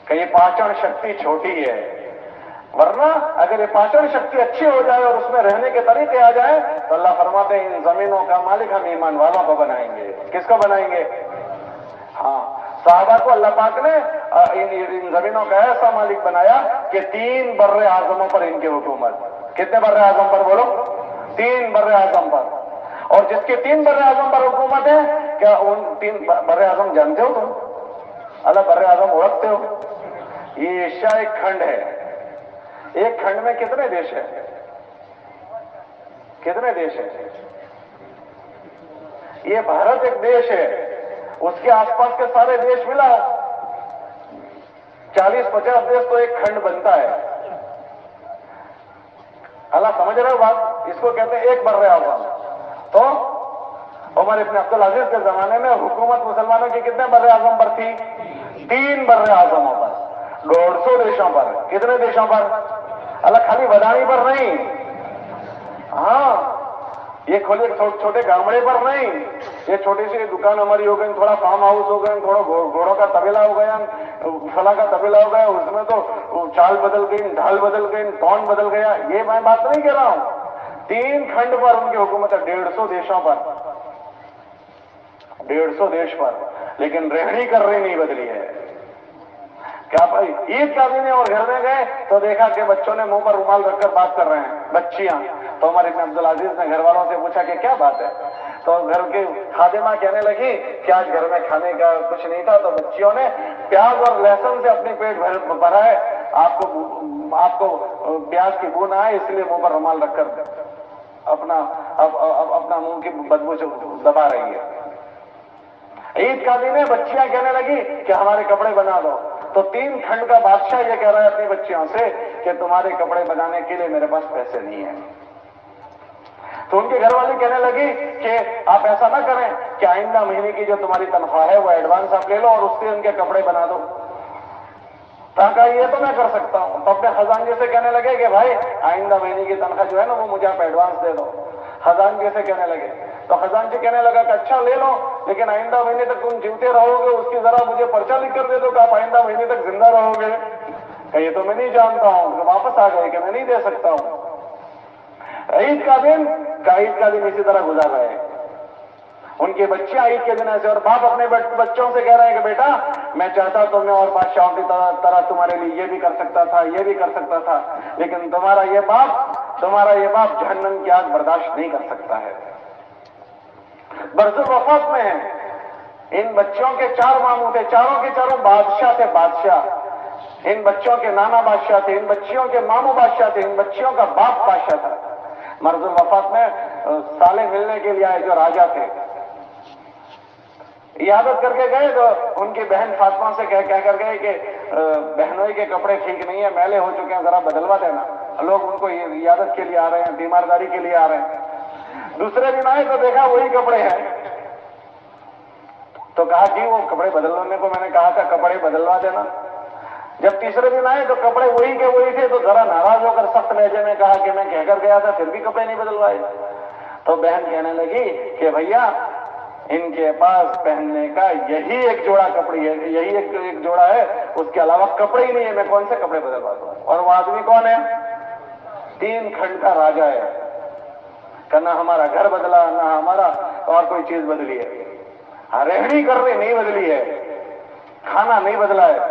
کہ یہ پاچن شکتی چھوٹی ہے. ورنہ اگر یہ پاچن شکتی اچھی ہو جائے اور اس میں رہنے کے طریقے آ جائیں تو اللہ فرماتے ہیں ان زمینوں کا مالک ہم ایمان والوں کو بنائیں گے. کس کو بنائیں گے؟ ہاں صحابہ کو اللہ پاک نے ان زمینوں کا ایسا مالک بنایا کہ 3 بر اعظموں پر ان کی حکومت. کتنے بر اعظم پر بولو؟ 3 بر اعظم پر. اور جس کی 3 بر اعظم پر حکومت ہے کیا ان 3 بر اعظم جانتے ہو تم؟ اللہ بر اعظم اوڑکتے ہو؟ یہ ایشیا ایک کھنڈ ہے. ایک کھنڈ میں کتنے دیش ہیں؟ کتنے دیش ہیں؟ یہ بھارت ایک دیش ہے اس کے آس پاس کے سارے دیش ملا 40-50 دیش تو ایک کھنڈ بنتا ہے. اللہ سمجھ رہے ہو بات؟ اس کو کہتے ہیں ایک بر اعظم. تو عمر ابن عبدالعزیز کے زمانے میں حکومت مسلمانوں کی کتنے بر اعظم پر تھی؟ 3 بر اعظموں پر 150 دیشوں پر. کتنے دیشوں پر؟ اللہ خالی ودانی پر نہیں. ہاں یہ کھولے چھوٹے گامڑے پر نہیں. یہ چھوٹی سی دکان ہماری ہو گئی تھوڑا فارم ہاؤس ہو گئے تھوڑا گھوڑوں کا طبیلا ہو گیا فلاں کا طبیلا ہو گیا اس میں تو چال بدل گئی ڈھال بدل گئی ٹون بدل گیا. یہ میں بات نہیں کہہ رہا ہوں. 3 کھنڈ پر ان کی حکومت ہے 150 دیشوں پر 150 دیش پر لیکن رہنی کر رہی نہیں بدلی ہے. کیا بھائی عید کا دن ہے اور گھر میں گئے تو دیکھا کہ بچوں نے منہ پر رومال رکھ کر بات کر رہے ہیں بچیاں. تو عمر ابن عبدالعزیز نے گھر والوں سے پوچھا کہ کیا بات ہے تو گھر کی خادمہ کہنے لگی کہ آج گھر میں کھانے کا کچھ نہیں تھا تو بچیوں نے پیاز اور لہسن سے اپنی پیٹ بھرا ہے. آپ کو پیاز کی بو نہ آئے اس لیے منہ پر رومال رکھ کر اپنا منہ کی بدبو سے دبا رہی ہے. عید کا دن ہے بچیاں کہنے لگی کہ ہمارے کپڑے بنا دو. تو 3 کھنڈ کا بادشاہ یہ کہہ رہا ہے اپنی بچیوں سے کہ تمہارے کپڑے بنانے کے لیے میرے پاس پیسے نہیں ہیں. تو ان کے گھر والی کہنے لگی کہ آپ ایسا نہ کریں کہ آئندہ مہینے کی جو تمہاری تنخواہ ہے وہ ایڈوانس آپ لے لو اور اس سے ان کے کپڑے بنا دو. کہا یہ تو میں کر سکتا ہوں. تو اپنے خزانچی سے کہنے لگے کہ بھائی آئندہ مہینے کی تنخواہ جو ہے نا وہ مجھے آپ ایڈوانس دے دو. خزانچی سے کہنے لگے تو خزانچی کہنے لگا کہ اچھا لے لو لیکن آئندہ مہینے تک تم جیوتے رہو گے اس کی ذرا مجھے پرچہ لکھ کر دے دو کہ آپ آئندہ مہینے تک زندہ رہو گے. کہ یہ تو میں نہیں جانتا ہوں. کہ واپس آ گئے کہ میں نہیں دے سکتا ہوں. عید کا دن اسی طرح گزار رہے ہیں. ان کی بچیاں عید کے دن ایسے اور باپ اپنے بچوں سے کہہ رہے ہیں کہ بیٹا میں چاہتا تو میں اور بادشاہوں کی طرح تمہارے لیے یہ بھی کر سکتا تھا یہ بھی کر سکتا تھا لیکن تمہارا یہ باپ جہنم کی آگ برداشت نہیں کر سکتا ہے. برز الوفات میں ہے. ان بچوں کے 4 ماموں تھے چاروں کے چاروں بادشاہ تھے بادشاہ. ان بچوں کے نانا بادشاہ تھے ان بچیوں کے ماموں بادشاہ تھے ان بچیوں کا باپ بادشاہ تھا. مرض الوفات میں سالے ملنے کے لیے آئے جو راجا تھے عیادت کر کے گئے تو ان کی بہن فاطمہ سے کہہ کر گئے کہ بہنوئی کے کپڑے ٹھیک نہیں ہیں میلے ہو چکے ہیں ذرا بدلوا دینا. لوگ ان کو عیادت کے لیے آ رہے ہیں بیمارداری کے لیے آ رہے ہیں. دوسرے دن آئے تو دیکھا وہی کپڑے ہیں. تو کہا جی وہ کپڑے بدلوانے کو میں نے کہا تھا کپڑے بدلوا دینا. جب تیسرے دن آئے تو کپڑے وہی کے وہی تھے، تو ذرا ناراض ہو کر سخت لہجے میں کہا کہ میں کہہ کر گیا تھا پھر بھی کپڑے نہیں بدلوائے۔ تو بہن کہنے لگی کہ بھیا ان کے پاس پہننے کا یہی ایک جوڑا کپڑی ہے، یہی ایک جوڑا ہے، اس کے علاوہ کپڑے ہی نہیں ہے، میں کون سے کپڑے بدلوا دوں؟ اور وہ آدمی کون ہے؟ 3 کھنڈ کا راجا ہے، کہ نہ ہمارا گھر بدلا، نہ ہمارا اور کوئی چیز بدلی ہے، رہنی کرنی نہیں بدلی ہے، کھانا نہیں بدلا ہے۔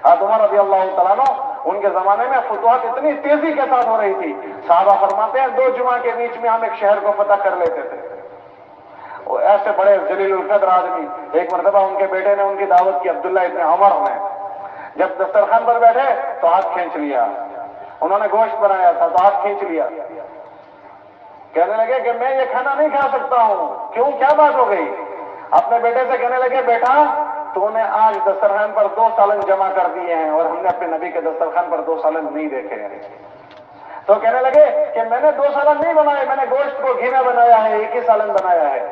عمر رضی اللہ تعالیٰ عنہ ان کے زمانے میں فتوحات اتنی تیزی کے ساتھ ہو رہی تھی، صحابہ فرماتے ہیں 2 جمعہ کے بیچ میں ہم ایک شہر کو فتح کر لیتے تھے۔ وہ ایسے بڑے جلیل القدر آدمی، ایک مرتبہ ان کے بیٹے نے ان کی دعوت کی، عبداللہ ابن عمر نے، جب دسترخوان پر بیٹھے تو ہاتھ کھینچ لیا، انہوں نے گوشت بنایا تھا تو ہاتھ کھینچ لیا، کہنے لگے کہ میں یہ کھانا نہیں کھا سکتا ہوں۔ کیوں، کیا بات ہو گئی؟ اپنے بیٹے سے کہنے لگے بیٹا تو نے آج دسترخوان پر 2 سالن جمع کر دیے ہیں اور ہم نے اپنے نبی کے دسترخوان پر 2 سالن نہیں دیکھے ہیں۔ تو کہنے لگے کہ میں نے 2 سالن نہیں بنائے، میں نے گوشت کو گھی میں بنایا ہے، 1 ہی سالن بنایا ہے۔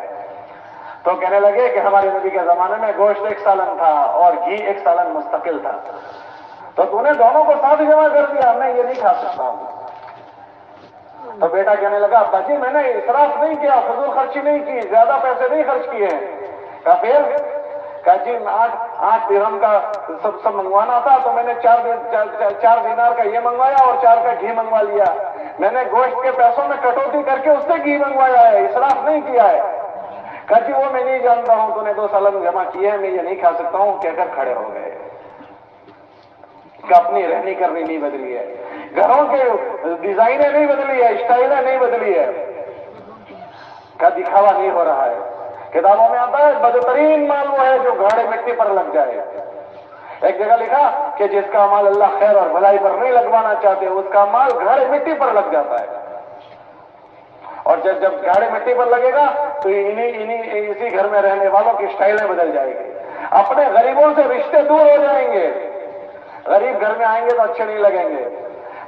تو کہنے لگے کہ ہمارے نبی کے زمانے میں گوشت 1 سالن تھا اور گھی 1 سالن مستقل تھا، تو نے دونوں کو ساتھ جمع کر دیا، میں یہ نہیں کھا سکتا ہوں۔ تو بیٹا کہنے لگا ابا جی میں نے اسراف نہیں کیا، فضول خرچی نہیں کی، زیادہ پیسے نہیں خرچ کیے ہیں۔ کہا پھر؟ کہا جی 8 درہم کا سب منگوانا تھا تو میں نے 4 دینار کا یہ منگوایا اور 4 کا گھی منگوا لیا، میں نے گوشت کے پیسوں میں کٹوتی کر کے اس سے گھی منگوایا ہے، اسراف نہیں کیا ہے۔ کہا جی وہ میں نہیں جانتا ہوں، تو نے 2 سالن جمع کیے ہیں، میں یہ نہیں کھا سکتا ہوں، کہہ کر کھڑے ہو گئے۔ کہ اپنی رہنی کرنی نہیں بدلی ہے، گھروں کے ڈیزائنیں نہیں بدلی ہے، اسٹائلیں نہیں بدلی ہے، کا دکھاوا نہیں ہو رہا ہے۔ کتابوں میں آتا ہے بدترین مال وہ ہے جو گاڑے مٹی پر لگ جائے۔ ایک جگہ لکھا کہ جس کا مال اللہ خیر اور بھلائی پر نہیں لگوانا چاہتے اس کا مال گاڑے مٹی پر لگ جاتا ہے، اور جب گاڑے مٹی پر لگے گا تو اسی گھر میں رہنے والوں کی اسٹائلیں بدل جائے گی، اپنے غریبوں سے رشتے دور ہو جائیں گے، غریب گھر میں آئیں گے تو اچھے نہیں لگیں گے،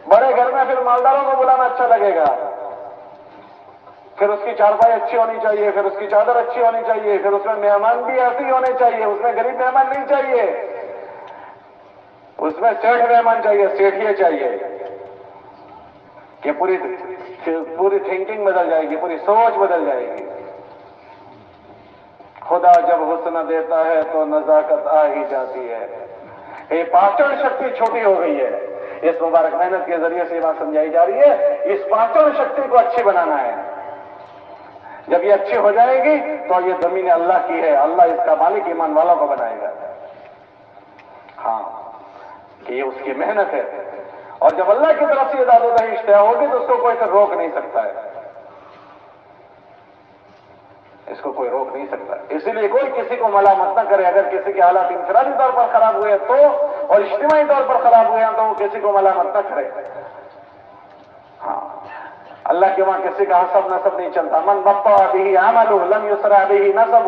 بڑے گھر میں پھر مالداروں کو بلانا اچھا لگے گا، پھر اس کی چارپائی اچھی ہونی چاہیے، پھر اس کی چادر اچھی ہونی چاہیے، پھر اس میں مہمان بھی ایسے ہی ہونے چاہیے، اس میں غریب مہمان نہیں چاہیے، اس میں سیٹھ مہمان چاہیے، سیٹھیے چاہیے، کہ پوری تھنکنگ بدل جائے گی، پوری سوچ بدل جائے گی۔ خدا جب حسن دیتا ہے تو نزاکت آ ہی جاتی ہے۔ یہ پاچن شکتی چھوٹی ہو گئی ہے، اس مبارک محنت کے ذریعے سے یہ بات سمجھائی جا رہی ہے، اس پاچن شکتی کو اچھی بنانا ہے۔ جب یہ اچھی ہو جائے گی تو یہ زمین اللہ کی ہے، اللہ اس کا مالک ایمان والوں کو بنائے گا۔ ہاں کہ یہ اس کی محنت ہے، اور جب اللہ کی طرف سے داد و دہی اشتہا ہوگی تو اس کو کوئی روک نہیں سکتا ہے، اس کو کوئی روک نہیں سکتا۔ اسی لیے کوئی کسی کو ملامت نہ کرے، اگر کسی کے حالات انفرادی طور پر خراب ہوئے تو، اور اجتماعی طور پر خراب ہوئے ہیں تو وہ کسی کو ملامت نہ کرے۔ ہاں اللہ کے وہاں کسی کا حسب نسب نہیں چلتا، من بطأ به عمله لم يسرع به نسبه،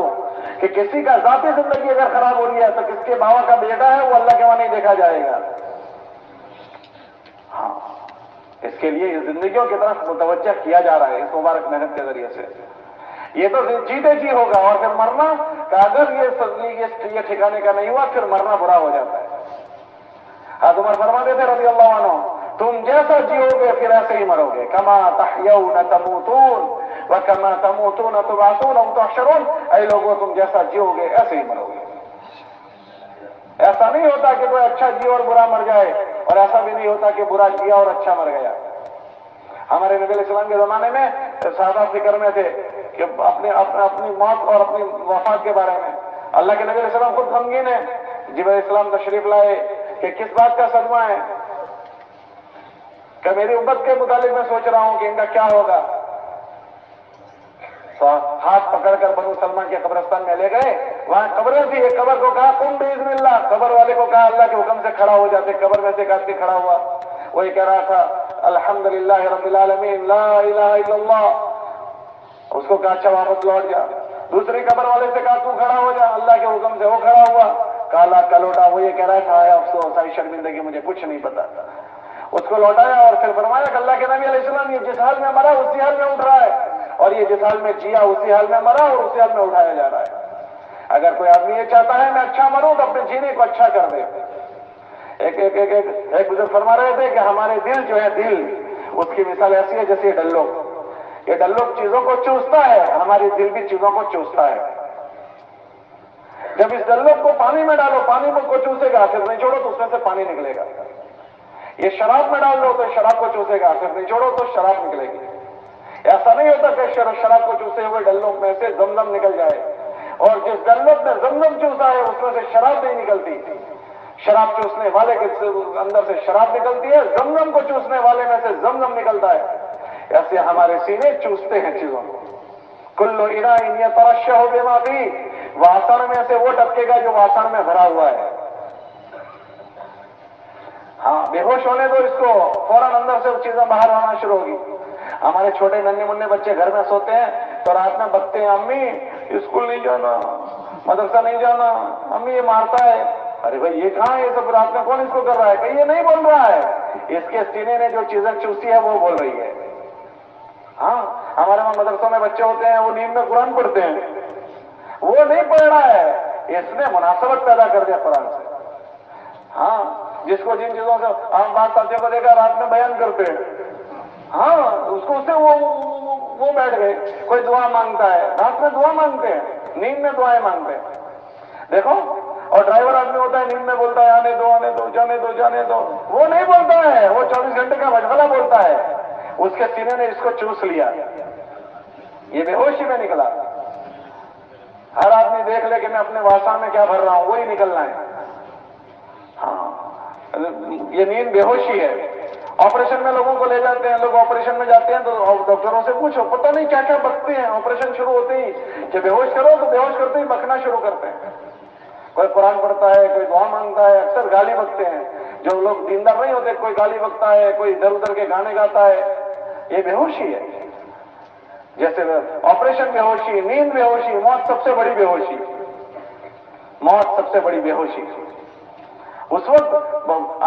کہ کسی کا ذاتی زندگی اگر خراب ہو رہی ہے تو کس کے باوا کا بیٹا ہے وہ اللہ کے وہاں نہیں دیکھا جائے گا۔ ہاں اس کے لیے زندگیوں کی طرف متوجہ کیا جا رہا ہے اس مبارک محنت کے ذریعے سے۔ یہ تو جیتے جی ہوگا، اور پھر مرنا کہ اگر یہ ٹھکانے کا نہیں ہوا پھر مرنا برا ہو جاتا ہے۔ حضرت عمر فرماتے تھے رضی اللہ عنہ تم جیسا جیو گے پھر ایسے ہی مرو گے، کما تحیون تموتون وکما تموتون تبعثون او تحشرون، اے لوگوں تم جیسا جیو گے ایسے ہی مرو گے۔ ایسا نہیں ہوتا کہ کوئی اچھا جی اور برا مر جائے، اور ایسا بھی نہیں ہوتا کہ برا جیا اور اچھا مر گیا۔ ہمارے نبی علیہ السلام کے زمانے میں صحابہ فکر میں تھے کہ اپنی موت اور اپنی وفات کے بارے میں۔ اللہ کے نبی علیہ السلام خود غمگین ہیں، جبرائیل علیہ السلام تشریف لائے کہ کس بات کا صدمہ ہے، کہ میری امت کے متعلق میں سوچ رہا ہوں کہ ان کا کیا ہوگا۔ تو ہاتھ پکڑ کر بنو سلمہ کے قبرستان میں لے گئے، وہاں قبریں تھی، ایک قبر کو کہا قم باذن اللہ، قبر والے کو کہا اللہ کے حکم سے کھڑا ہو جاتے، قبر میں سے ایک آدمی کھڑا ہوا، وہی کہہ رہا تھا الحمدللہ رب العالمین لا الہ الا اللہ، اس کو کہا اچھا واپس لوٹ جا۔ دوسری قبر والے سے کہا تو کھڑا ہو جا، اللہ کے حکم سے وہ کھڑا ہوا، کالا کلوٹا، وہ یہ کہہ رہا تھا افسوس آئی شرمندگی مجھے کچھ نہیں پتا، اس کو لوٹایا اور پھر فرمایا کہ اللہ کے نبی علیہ السلام یہ جس حال میں مرا اسی حال میں اٹھ رہا ہے، اور یہ جس حال میں جیا اسی حال میں مرا اور اسی حال میں اٹھایا جا رہا ہے۔ اگر کوئی آدمی یہ چاہتا ہے میں اچھا مروں تو اپنے جینے کو اچھا کر دے، ایک بزرگ فرما رہے تھے کہ ہمارے دل جو ہے، دل اس کی مثال ایسی ہے جیسے یہ ڈلوک چیزوں کو چوستا ہے، ہماری دل بھی چیزوں کو چوستا ہے۔ جب اس ڈلوک کو پانی میں ڈالو، پانی کو چوسے گا، پھر نہیں چھوڑو تو اس میں سے پانی نکلے گا۔ یہ شراب میں ڈال دو تو شراب کو چوسے گا، پھر نہیں چھوڑو تو شراب نکلے گی۔ ایسا نہیں ہوتا کہ شراب کو چوسے ہوئے ڈلوک میں سے زمزم نکل جائے، اور جس ڈلوک میں زمزم چوسا ہے اس میں سے شراب نہیں نکلتی۔ شراب چوسنے والے کے اندر سے شراب نکلتی ہے، زمزم کو چوسنے والے میں سے زمزم نکلتا ہے۔ ایسے ہمارے سینے چوستے ہیں چیزوں کو۔ کلو اناء یترشح بما فیہ، واسن میں سے وہ ٹپکے گا جو واسن میں بھرا ہوا ہے۔ ہاں، بے ہوش ہونے دو اس کو، فوراً اندر سے وہ چیزیں باہر آنا شروع ہوگی۔ ہمارے چھوٹے ننھے منھے بچے گھر میں سوتے ہیں تو رات میں بکتے ہیں، امی اسکول نہیں جانا، مدرسہ نہیں جانا، امی یہ مارتا ہے۔ ارے بھائی یہ کہاں ہے، یہ سب رات میں کون اس کو کر رہا ہے؟ کہ یہ نہیں بول رہا ہے، اس کے سینے نے جو چیزیں چوسی ہے وہ بول رہی ہے۔ ہاں، ہمارے وہاں مدرسوں میں بچے ہوتے ہیں، وہ نیند میں قرآن پڑھتے ہیں، وہ نہیں پڑھ رہا ہے، اس نے مناسبت پیدا کر دیا قرآن سے۔ ہاں، جس کو جن چیزوں سے عام بات ساتھیوں کو دیکھا رات میں بیان کرتے ہیں، ہاں اس کو سے وہ بیٹھ گئے۔ کوئی دعا مانگتا ہے، رات میں دعا مانگتے ہیں، نیند میں دعائیں مانگتے ہیں، دیکھو۔ اور ڈرائیور آدمی ہوتا ہے، نیند میں بولتا ہے آنے دو آنے دو، جانے دو جانے دو، وہ نہیں بولتا ہے، وہ 24 گھنٹے کا مشغلہ بولتا ہے۔ اس کے سینے نے اس کو چوس لیا، یہ بے ہوشی میں نکلا۔ ہر آدمی دیکھ لے کہ میں اپنے واسان میں کیا بھر رہا ہوں، وہی نکلنا ہے۔ ہاں، یہ نیند بے ہوشی ہے۔ آپریشن میں لوگوں کو لے جاتے ہیں، لوگ آپریشن میں جاتے ہیں تو ڈاکٹروں سے پوچھو، پتہ نہیں کیا کیا بکتے ہیں آپریشن شروع ہوتے ہی، کہ بے ہوش کرو تو بے ہوش کرتے ہی بکنا شروع کرتے ہیں۔ کوئی قرآن پڑھتا ہے، کوئی دعا مانگتا ہے، اکثر گالی بکتے ہیں۔ جو لوگ دیندار نہیں ہوتے، کوئی گالی بکتا ہے، کوئی ادھر ادھر کے گانے گاتا ہے، یہ بے ہوشی ہے۔ جیسے آپریشن بے ہوشی، نیند بے ہوشی، موت سب سے بڑی بے ہوشی، موت سب سے بڑی بے ہوشی۔ اس وقت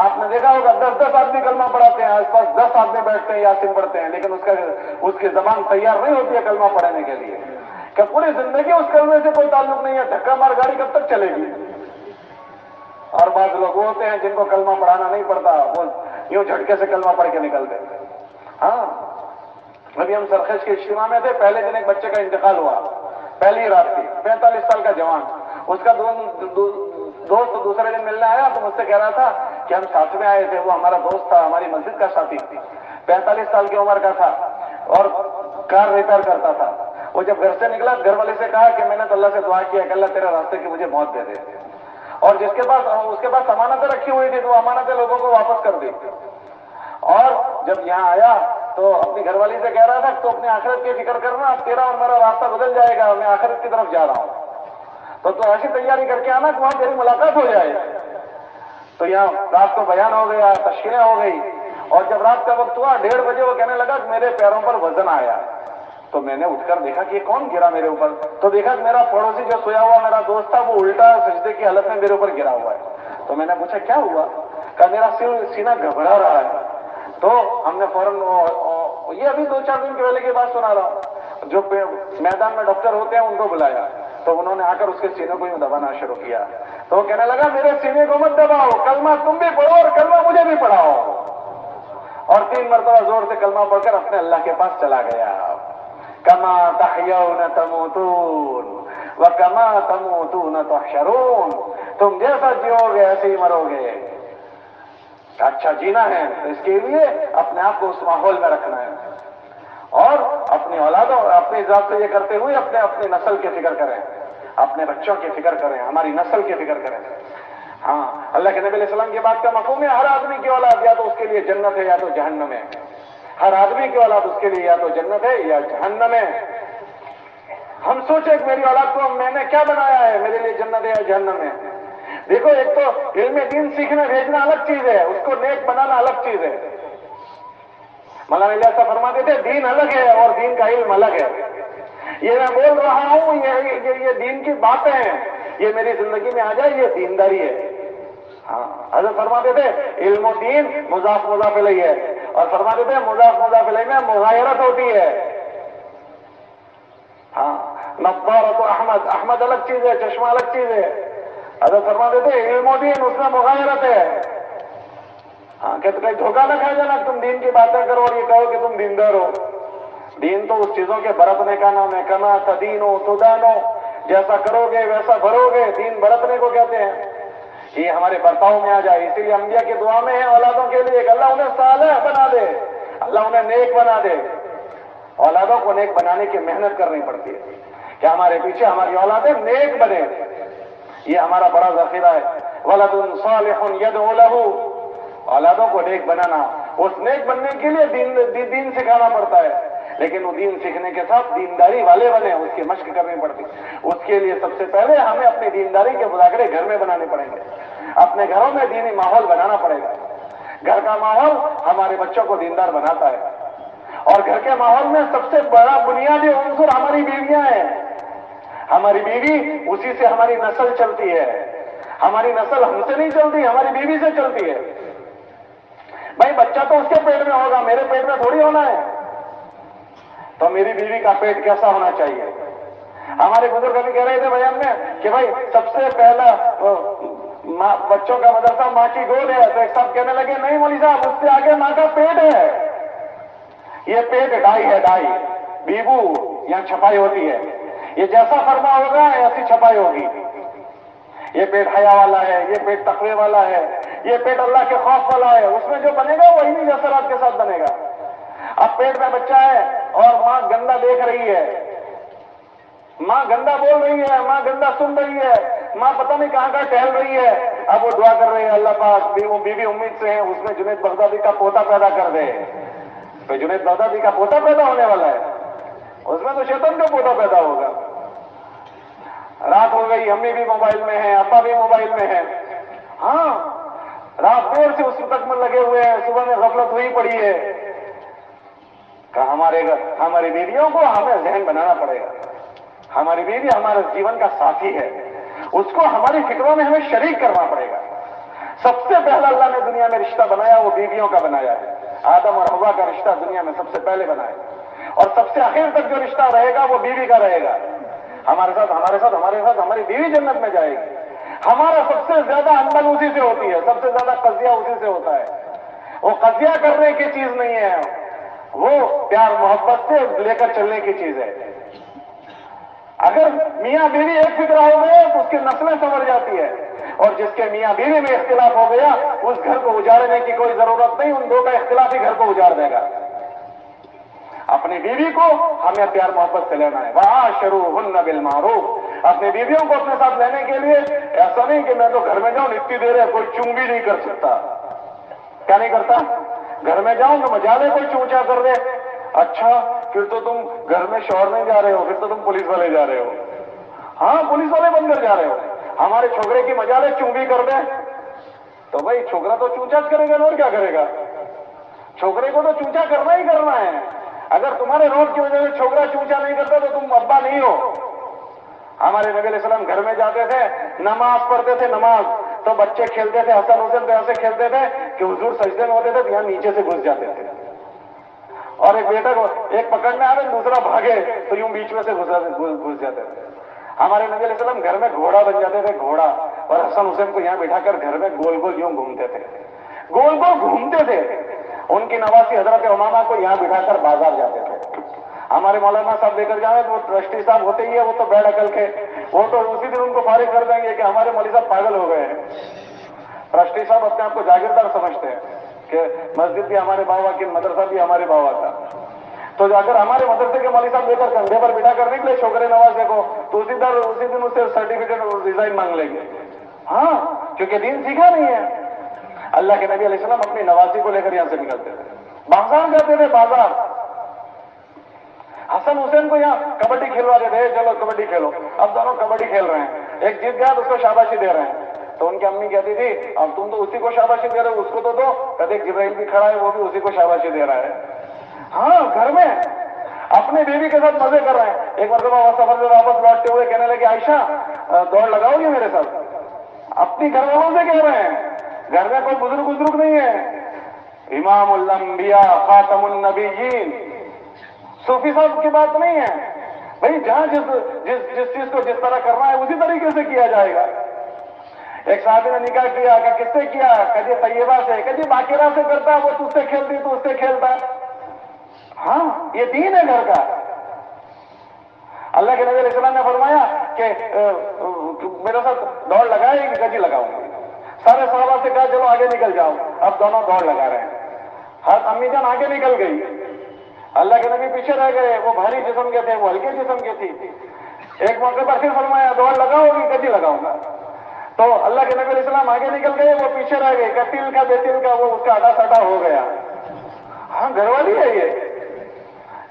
آپ نے دیکھا ہوگا 10 آدمی کلمہ پڑھاتے ہیں، آس پاس 10 آدمی بیٹھتے ہیں یاسین پڑھتے ہیں، لیکن اس کی زبان تیار نہیں ہوتی ہے کلمہ پڑھنے کے لیے، کہ پوری زندگی اس کلمے سے کوئی تعلق نہیں ہے، دھکا مار گاڑی کب تک چلے گی۔ اور بعض لوگ ہوتے ہیں جن کو کلمہ پڑھانا نہیں پڑتا، وہ یوں جھٹکے سے کلمہ پڑھ کے نکلتے۔ ہاں، ابھی ہم سرخش کے اجتماع میں تھے، پہلے دن ایک بچے کا انتقال ہوا، پہلی رات کی، 45 سال کا جوان۔ اس کا دوست دوسرے دن ملنے آیا تو مجھ سے کہہ رہا تھا کہ ہم ساتھ میں آئے تھے، وہ ہمارا دوست تھا، ہماری مسجد کا ساتھی، 45 سال کی عمر کا تھا اور کار ریپیئر کرتا تھا۔ وہ جب گھر سے نکلا، گھر والے سے کہا کہ میں نے تو اللہ سے دعا کیا کہ اللہ تیرے راستے کی مجھے موت دے دے، اور اس کے پاس امانتیں رکھی ہوئی تھی تو وہ امانتیں لوگوں کو واپس کر دی۔ اور جب یہاں آیا تو اپنی گھر والی سے کہہ رہا تھا تو اپنی آخرت کی فکر کرنا، اب تیرا اور میرا راستہ بدل جائے گا، میں آخرت کی طرف جا رہا ہوں، تو ایسی تیاری کر کے آنا کہ وہاں تیری ملاقات ہو جائے۔ تو یہاں رات کو بیان ہو گیا، تشکیلیں ہو گئی، اور جب رات کا وقت ہوا 1:30 بجے وہ کہنے لگا کہ میرے پیروں پر وزن آیا۔ تو میں نے اٹھ کر دیکھا کہ یہ کون گرا میرے اوپر، تو دیکھا کہ میرا پڑوسی جو سویا ہوا میرا دوست تھا وہ الٹا سجدے کی حالت میں میرے اوپر گرا ہوا ہے۔ تو میں نے پوچھا کیا ہوا؟ کہ میرا سینہ گھبرا رہا ہے۔ تو ہم نے فوراً، یہ ابھی 2-4 دن کے پہلے کی بات سنا رہا ہوں، جو میدان میں ڈاکٹر ہوتے ہیں ان کو بلایا، تو انہوں نے آ کر اس کے سینے کو یوں دبانا شروع کیا۔ تو وہ کہنے لگا میرے سینے کو مت دباؤ، کلمہ تم بھی پڑھو اور کلمہ مجھے بھی پڑھاؤ، اور 3 مرتبہ زور سے کلمہ پڑھ کر اپنے اللہ کے پاس چلا گیا۔ کما تحیون تموتون وکما تموتون تحشرون، تم جیسا جیو گے ایسے ہی مرو گے۔ اچھا جینا ہے تو اس کے لیے اپنے آپ کو اس ماحول میں رکھنا ہے، اور اپنی اولادوں اپنی ذات سے یہ کرتے ہوئے اپنی نسل کی فکر کریں، اپنے بچوں کی فکر کریں، ہماری نسل کی فکر کریں۔ ہاں، اللہ کے نبی علیہ السلام کی بات کا مفہوم ہے ہر آدمی کی اولاد یا تو اس کے لیے جنت ہے یا تو جہنم ہے، ہر آدمی کی اولاد اس کے لیے یا تو جنت ہے یا جہنم ہے۔ ہم سوچیں کہ میری اولاد کو میں نے کیا بنایا ہے، میرے لیے جنت ہے یا جہنم ہے۔ دیکھو، ایک تو علم دین سیکھنے بھیجنا الگ چیز ہے، اس کو نیک بنانا الگ چیز ہے۔ مولانا الیاس صاحب فرماتے تھے دین الگ ہے اور دین کا علم الگ ہے۔ یہ میں بول رہا ہوں، یہ دین کی باتیں ہیں، یہ میری زندگی میں آ جائے، یہ دینداری ہے۔ ہاں، حضرت فرماتے تھے علم و دین مضاف مضاف الیہ ہے، اور فرماتے تھے مضاف مضاف الیہ میں مغایرت ہوتی ہے۔ ہاں، نظارۃ احمد، احمد الگ چیز ہے، چشمہ الگ چیز ہے۔ حضرت فرماتے تھے علم و دین اس میں مغایرت ہے، ہاں کہ کہیں دھوکہ نہ کھا جانا، تم دین کی باتیں کرو اور یہ کہو کہ تم دیندار ہو۔ دین تو اس چیزوں کے برتنے کا نام ہے، کما تدینو تدانو، جیسا کرو گے ویسا بھرو گے، دین برتنے کو کہتے ہیں، یہ ہمارے برتاؤ میں آ جائے۔ اسی لیے انبیاء کی دعا میں ہے اولادوں کے لیے کہ اللہ انہیں صالح بنا دے، اللہ انہیں نیک بنا دے۔ اولادوں کو نیک بنانے کی محنت کرنی پڑتی ہے کہ ہمارے پیچھے ہماری اولادیں نیک بنے، یہ ہمارا بڑا ذخیرہ ہے۔ ولد صالح يدعو له، اولادوں کو نیک بنانا، اس نیک بننے کے لیے دین سکھانا پڑتا ہے، لیکن وہ دین سیکھنے کے ساتھ دینداری والے بنے، اس کی مشق کرنی پڑتی۔ اس کے لیے سب سے پہلے ہمیں اپنی دینداری کے مذاکرے گھر میں بنانے پڑیں گے، اپنے گھروں میں دینی ماحول بنانا پڑے گا۔ گھر کا ماحول ہمارے بچوں کو دیندار بناتا ہے، اور گھر کے ماحول میں سب سے بڑا بنیادی عنصر ہماری بیویاں ہیں۔ ہماری بیوی، اسی سے ہماری نسل چلتی ہے، ہماری نسل ہم سے نہیں چلتی، ہماری بیوی سے چلتی ہے۔ بھائی بچہ تو اس کے پیٹ میں ہوگا، میرے پیٹ میں تھوڑی ہونا ہے، تو میری بیوی کا پیٹ کیسا ہونا چاہیے؟ ہمارے بزرگ ابھی کہہ رہے تھے بیان میں کہ بھائی سب سے پہلا بچوں کا مدرسہ ماں کی گود ہے، تو ایک صاحب کہنے لگے نہیں مولوی صاحب، اس سے آگے ماں کا پیٹ ہے، یہ پیٹ ڈائی ہے، ڈائی بیبو، یہاں چھپائی ہوتی ہے، یہ جیسا فرما ہوگا ایسی چھپائی ہوگی۔ یہ پیٹ حیا والا ہے، یہ پیٹ تقوی والا ہے، یہ پیٹ اللہ کے خوف والا ہے، اس میں جو بنے گا وہی نہیں جسرات کے ساتھ بنے گا۔ اب پیٹ میں بچہ ہے اور ماں گندا دیکھ رہی ہے، ماں گندا بول رہی ہے، ماں گندا سن رہی ہے، ماں پتہ نہیں کہاں کہاں ٹہل رہی ہے، اب وہ دعا کر رہی ہے اللہ پاک بیوی امید سے ہے اس میں جنید بغدادی کا پوتا پیدا کر دے۔ تو جنید بغدادی کا پوتا پیدا ہونے والا ہے، اس میں تو شیطان کا پوتا پیدا ہوگا۔ رات ہو گئی، امی بھی موبائل میں ہیں، ابا بھی موبائل میں ہیں، ہاں رات دیر سے اس تک میں لگے ہوئے ہیں، صبح میں غفلت ہوئی پڑی ہے۔ کہ ہماری بیویوں کو ہمیں ذہن بنانا پڑے گا، ہماری بیوی ہمارے جیون کا ساتھی ہے، اس کو ہماری فکروں میں ہمیں شریک کرنا پڑے گا۔ سب سے پہلا اللہ نے دنیا میں رشتہ بنایا وہ بیویوں کا بنایا ہے، آدم اور حوا کا رشتہ دنیا میں سب سے پہلے بنایا، اور سب سے آخر تک جو رشتہ رہے گا وہ بیوی کا رہے گا۔ ہمارے ساتھ ہماری بیوی جنت میں جائے گی۔ ہمارا سب سے زیادہ اندن اسی سے ہوتی ہے، سب سے زیادہ قضیہ اسی سے ہوتا ہے۔ وہ قضیہ کرنے کی چیز نہیں ہے، وہ پیار محبت سے لے کر چلنے کی چیز ہے۔ اگر میاں بیوی ایک فکر ہو گئے تو اس کی نسلیں سنور جاتی ہے، اور جس کے میاں بیوی میں اختلاف ہو گیا اس گھر کو اجاڑنے کی کوئی ضرورت نہیں، ان دو کا اختلاف ہی گھر کو اجاڑ دے گا۔ اپنی بیوی کو ہمیں پیار محبت سے لینا ہے، وَعَاشِرُوهُنَّ بِالْمَعْرُوفِ، اپنی بیویوں کو اپنے ساتھ لینے کے لیے ایسا نہیں کہ میں تو گھر میں جاؤں اتنی دیر ہے کوئی چوں بھی نہیں کر سکتا۔ کیا نہیں کرتا؟ گھر میں جاؤں تو مجالے کوئی چونچا کر دے، اچھا پھر تو تم گھر میں شوہر نہیں جا رہے ہو، پھر تو تم پولیس والے جا رہے ہو، ہاں پولیس والے بن کر جا رہے ہو۔ ہمارے چھوکرے کی مجالے چوں بھی کر دیں تو بھائی چھوکرا تو چونچا کرے گا اور کیا کرے گا؟ چھوکرے کو تو چونچا کرنا ہی کرنا ہے۔ اگر تمہارے روڈ کی وجہ سے چھوکرا چونچا نہیں کرتا تو تم ابا نہیں ہو۔ ہمارے نبی علیہ السلام گھر میں جاتے تھے، نماز پڑھتے تھے، نماز تو بچے کھیلتے تھے، حسن حسین تو ایسے کھیلتے تھے کہ حضور سجدے میں ہوتے تھے تو یہاں نیچے سے گھس جاتے تھے، اور ایک بیٹا کو ایک پکڑنے آ رہے دوسرا بھاگے تو یوں بیچ میں سے گھس جاتے تھے۔ ہمارے نبی علیہ السلام گھر میں گھوڑا بن جاتے تھے، گھوڑا، اور حسن حسین کو یہاں بٹھا کر گھر میں گول گول یوں گھومتے تھے، گول گول گھومتے تھے۔ ان کی نواسی حضرت امامہ کو یہاں بٹھا کر بازار جاتے تھے۔ ہمارے مولانا صاحب لے کر جائیں تو وہ ٹرسٹی صاحب ہوتے ہی ہے، وہ تو بیڑ عقل کے، وہ تو اسی دن ان کو فارغ کر دیں گے کہ ہمارے مولوی صاحب پاگل ہو گئے ہیں۔ ٹرسٹی صاحب اپنے آپ کو جاگیردار سمجھتے ہیں کہ مسجد بھی ہمارے بابا کی، مدرسہ بھی ہمارے بابا کا، تو اگر ہمارے مدرسے کے مولوی صاحب لے کر کندھے پر بٹھا کر نکلے چھوکرے نوازے کو تو اسی دن اس سے سرٹیفکیٹ اور ریزائن مانگ لیں گے، ہاں کیونکہ دین سیکھا نہیں ہے۔ اللہ کے نبی علیہ السلام اپنی نواسی کو لے کر یہاں سے نکلتے تھے، بازار جاتے تھے، بازار۔ حسن حسین کو یہاں کبڈی کھلوا دیتے تھے، چلو کبڈی کھیلو، اب دونوں کبڈی کھیل رہے ہیں، ایک جیت گیا تو اس کو شاباشی دے رہے ہیں، تو ان کی امی کہتی تھی اب تم تو اسی کو شاباشی دے رہے ہو، اس کو تو دو، کہتے ایک جبرائیل بھی کھڑا ہے وہ بھی اسی کو شاباشی دے رہا ہے۔ ہاں گھر میں اپنی بیوی کے ساتھ مزے کر رہے ہیں۔ ایک مرتبہ سفر سے واپس لوٹتے ہوئے کہنے لگے عائشہ دوڑ لگاؤ گی میرے ساتھ؟ اپنی گھر والوں سے کہہ رہے ہیں، گھر میں کوئی بزرگ نہیں ہے، امام الانبیاء خاتم النبیین، صوفی صاحب کی بات نہیں ہے بھائی، جہاں جس چیز کو جس طرح کرنا ہے اسی طریقے سے کیا جائے گا۔ ایک صحابی نے نکاح کیا کہ کس سے کیا؟ کجی طیبہ سے. کجی باقیرہ سے کرتا وہ تجھ سے کھیلتی تو اس سے کھیلتا. ہاں یہ دین ہے گھر کا. اللہ کے نبی علیہ السلام نے فرمایا کہ میرے ساتھ دوڑ لگائے گی؟ کجی لگاؤں گی. سارے صحابہ سے کہا چلو آگے نکل جاؤ. اب دونوں دوڑ لگا رہے ہیں. ہر امی جان آگے نکل گئی, اللہ کے نبی پیچھے رہ گئے. وہ بھاری جسم کے تھے, وہ ہلکے جسم کے تھی. ایک موقع پر پھر فرمایا دوڑ لگاؤ گی؟ کجی لگاؤں گا. تو اللہ کے نبی علیہ السلام آگے نکل گئے, وہ پیچھے رہ گئے. کتل کا بیتل کا وہ اس کا آدھا سٹا ہو گیا. ہاں گھر والی ہے یہ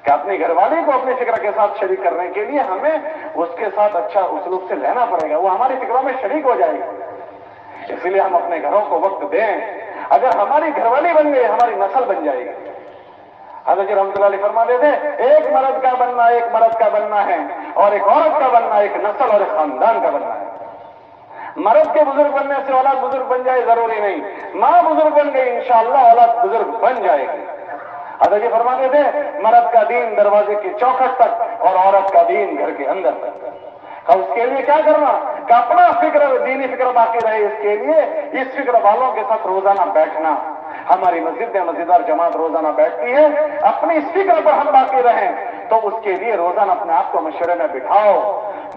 کہ اپنی گھر والی کو اپنی فکر کے ساتھ شریک کرنے کے لیے ہمیں اس کے ساتھ اچھا اسلوب سے لینا پڑے گا. وہ ہماری فکروں میں شریک ہو جائے گی. اس لیے ہم اپنے گھروں کو وقت دیں. اگر ہماری گھر والی بن گئی ہماری نسل بن جائے گی. حضرت جی رحمۃ اللہ علیہ فرما دیتے ایک مرد کا بننا ایک مرد کا بننا ہے, اور ایک عورت کا بننا ایک نسل اور ایک خاندان کا بننا ہے. مرد کے بزرگ بننے سے اولاد بزرگ بن جائے ضروری نہیں. ماں بزرگ بن گئی انشاءاللہ اولاد بزرگ بن جائے گی. حضرت جی فرما دیتے مرد کا دین دروازے کی چوکھٹ تک اور عورت کا دین گھر کے اندر تک. اس کے لیے کیا کرنا کہ اپنا فکر دینی فکر باقی رہے. اس کے لیے اس فکر والوں کے ساتھ روزانہ بیٹھنا. ہماری مسجد میں مزیدار جماعت روزانہ بیٹھتی ہے. اپنی اس فکر پر ہم باقی رہیں تو اس کے لیے روزانہ اپنے آپ کو مشورے میں بٹھاؤ.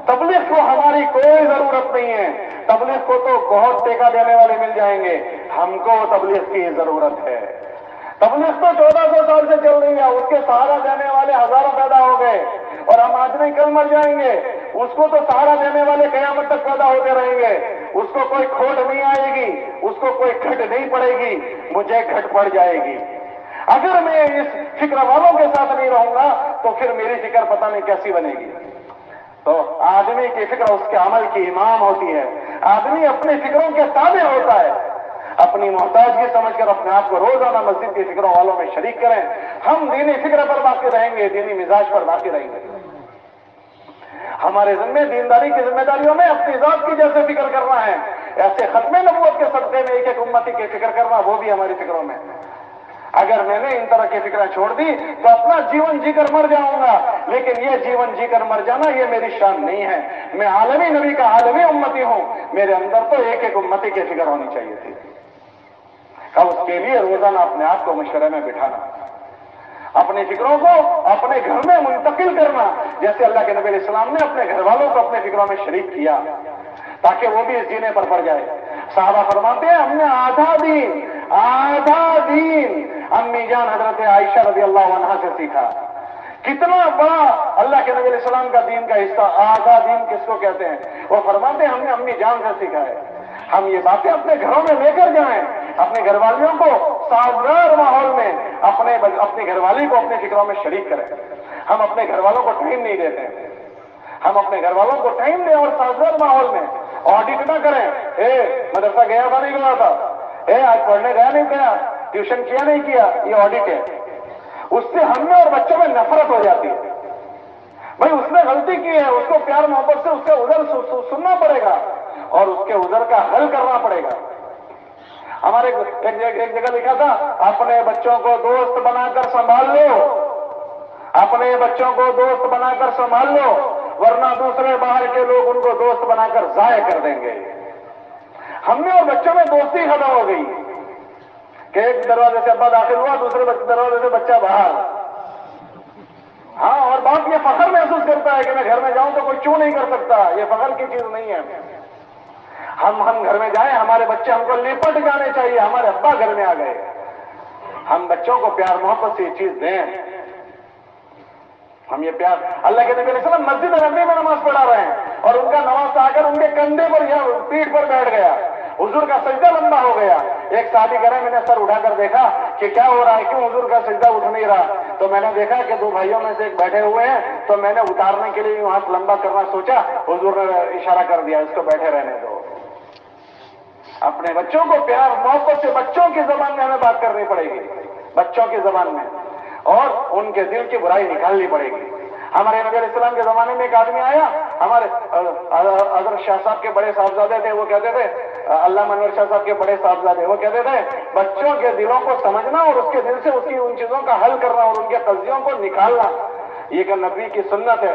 تبلیغ کو ہماری کوئی ضرورت نہیں ہے. تبلیغ کو تو بہت ٹیکہ دینے والے مل جائیں گے. ہم کو تبلیغ کی ضرورت ہے. تبلیغ تو 1400 سال سے چل رہی ہے. اس کے سہارا دینے والے ہزاروں پیدا ہو گئے, اور ہم آج نہیں کل مر جائیں گے. اس کو تو سہارا دینے والے قیامت تک پیدا ہوتے رہیں گے. اس کو کوئی کھوٹ نہیں آئے گی, اس کو کوئی گھٹ نہیں پڑے گی. مجھے گھٹ پڑ جائے گی. اگر میں اس فکر والوں کے ساتھ نہیں رہوں گا تو پھر میری فکر پتہ نہیں کیسی بنے گی. تو آدمی کی فکر اس کے عمل کی امام ہوتی ہے. آدمی اپنی فکروں کے تابع ہوتا ہے. اپنی محتاجگی سمجھ کر اپنے آپ کو روزانہ مسجد کی فکروں والوں میں شریک کریں. ہم دینی فکر پر باقی رہیں گے, دینی مزاج پر باقی رہیں گے. ہمارے ذمہ دینداری کی ذمہ داریوں میں اپنی ذات کی جیسے فکر کرنا ہے, ایسے ختم نبوت کے صدقے میں ایک ایک امتی کی فکر کرنا وہ بھی ہماری فکروں میں. اگر میں نے ان طرح کی فکریں چھوڑ دی تو اپنا جیون جی کر مر جاؤں گا, لیکن یہ جیون جی کر مر جانا یہ میری شان نہیں ہے. میں عالمی نبی کا عالمی امتی ہوں. میرے اندر تو ایک ایک امتی کی فکر ہونی چاہیے تھی. اس کے لیے روزانہ اپنے آپ کو مشورے میں بٹھانا, اپنی فکروں کو اپنے گھر میں منتقل کرنا, جیسے اللہ کے نبی علیہ السلام نے اپنے گھر والوں کو اپنے فکروں میں شریک کیا تاکہ وہ بھی اس جینے پر پڑ جائے. صحابہ فرماتے ہیں ہم نے آدھا دین امی جان حضرت عائشہ رضی اللہ عنہا سے سیکھا. کتنا بڑا اللہ کے نبی علیہ السلام کا دین کا حصہ. آدھا دین کس کو کہتے ہیں؟ وہ فرماتے ہیں ہم نے امی جان سے سیکھا ہے. ہم یہ باتیں اپنے گھروں میں لے کر جائیں, اپنے گھر والیوں کو سازگار ماحول میں اپنی گھر والی کو اپنے فکروں میں شریک کریں. ہم اپنے گھر والوں کو ٹائم نہیں دیتے. ہم اپنے گھر والوں کو ٹائم دیں اور سازگار ماحول میں. آڈٹ نہ کریں, مدرسہ گیا تھا نہیں گیا تھا, آج پڑھنے گیا نہیں گیا, ٹیوشن کیا نہیں کیا, یہ آڈٹ ہے. اس سے ہم میں اور بچوں میں نفرت ہو جاتی ہے. بھائی اس نے غلطی کی ہے, اس کو پیار محبت سے اس کا عذر سننا پڑے گا اور اس کے عذر کا حل کرنا پڑے گا. ہمارے ایک جگہ لکھا تھا اپنے بچوں کو دوست بنا کر سنبھال لو, اپنے بچوں کو دوست بنا کر سنبھال لو, ورنہ دوسرے باہر کے لوگ ان کو دوست بنا کر ضائع کر دیں گے. ہم میں اور بچوں میں دوستی ختم ہو گئی کہ ایک دروازے سے ابا داخل ہوا, دوسرے دروازے سے بچہ باہر. ہاں, اور باپ یہ فخر محسوس کرتا ہے کہ میں گھر میں جاؤں تو کوئی چوں نہیں کر سکتا. یہ فخر کی چیز نہیں ہے. ہم گھر میں جائیں, ہمارے بچے ہم کو لپٹ جانے چاہیے, ہمارے ابا گھر میں آ گئے. ہم بچوں کو پیار محبت سے یہ چیز دیں. ہم یہ پیار, اللہ کے نبی علیہ السلام مسجد نبوی میں نماز پڑھا رہے ہیں اور ان کا نماز آ کر ان کے کندھے پر یا پیٹھ پر بیٹھ گیا. حضور کا سجدہ لمبا ہو گیا. ایک صحابی کہہ رہے ہیں میں نے سر اٹھا کر دیکھا کہ کیا ہو رہا ہے, کیوں حضور کا سجدہ اٹھ نہیں رہا. تو میں نے دیکھا کہ دو بھائیوں میں سے ایک بیٹھے ہوئے ہیں, تو میں نے اتارنے کے لیے ہاتھ لمبا کرنا سوچا, حضور نے اشارہ کر دیا اس کو بیٹھے رہنے دو. اپنے بچوں کو پیار محبت سے بچوں کی زبان میں ہمیں بات کرنی پڑے گی, بچوں کی زبان میں, اور ان کے دل کی برائی نکالنی پڑے گی. ہمارے نبی علیہ السلام کے زمانے میں ایک آدمی آیا, ہمارے حضرت شاہ صاحب کے بڑے صاحبزادے تھے, وہ کہتے تھے علامہ انور شاہ صاحب کے بڑے صاحبزادے, وہ کہتے تھے بچوں کے دلوں کو سمجھنا اور اس کے دل سے اس کی ان چیزوں کا حل کرنا اور ان کے قضیوں کو نکالنا, یہ کہ نبی کی سنت ہے.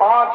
5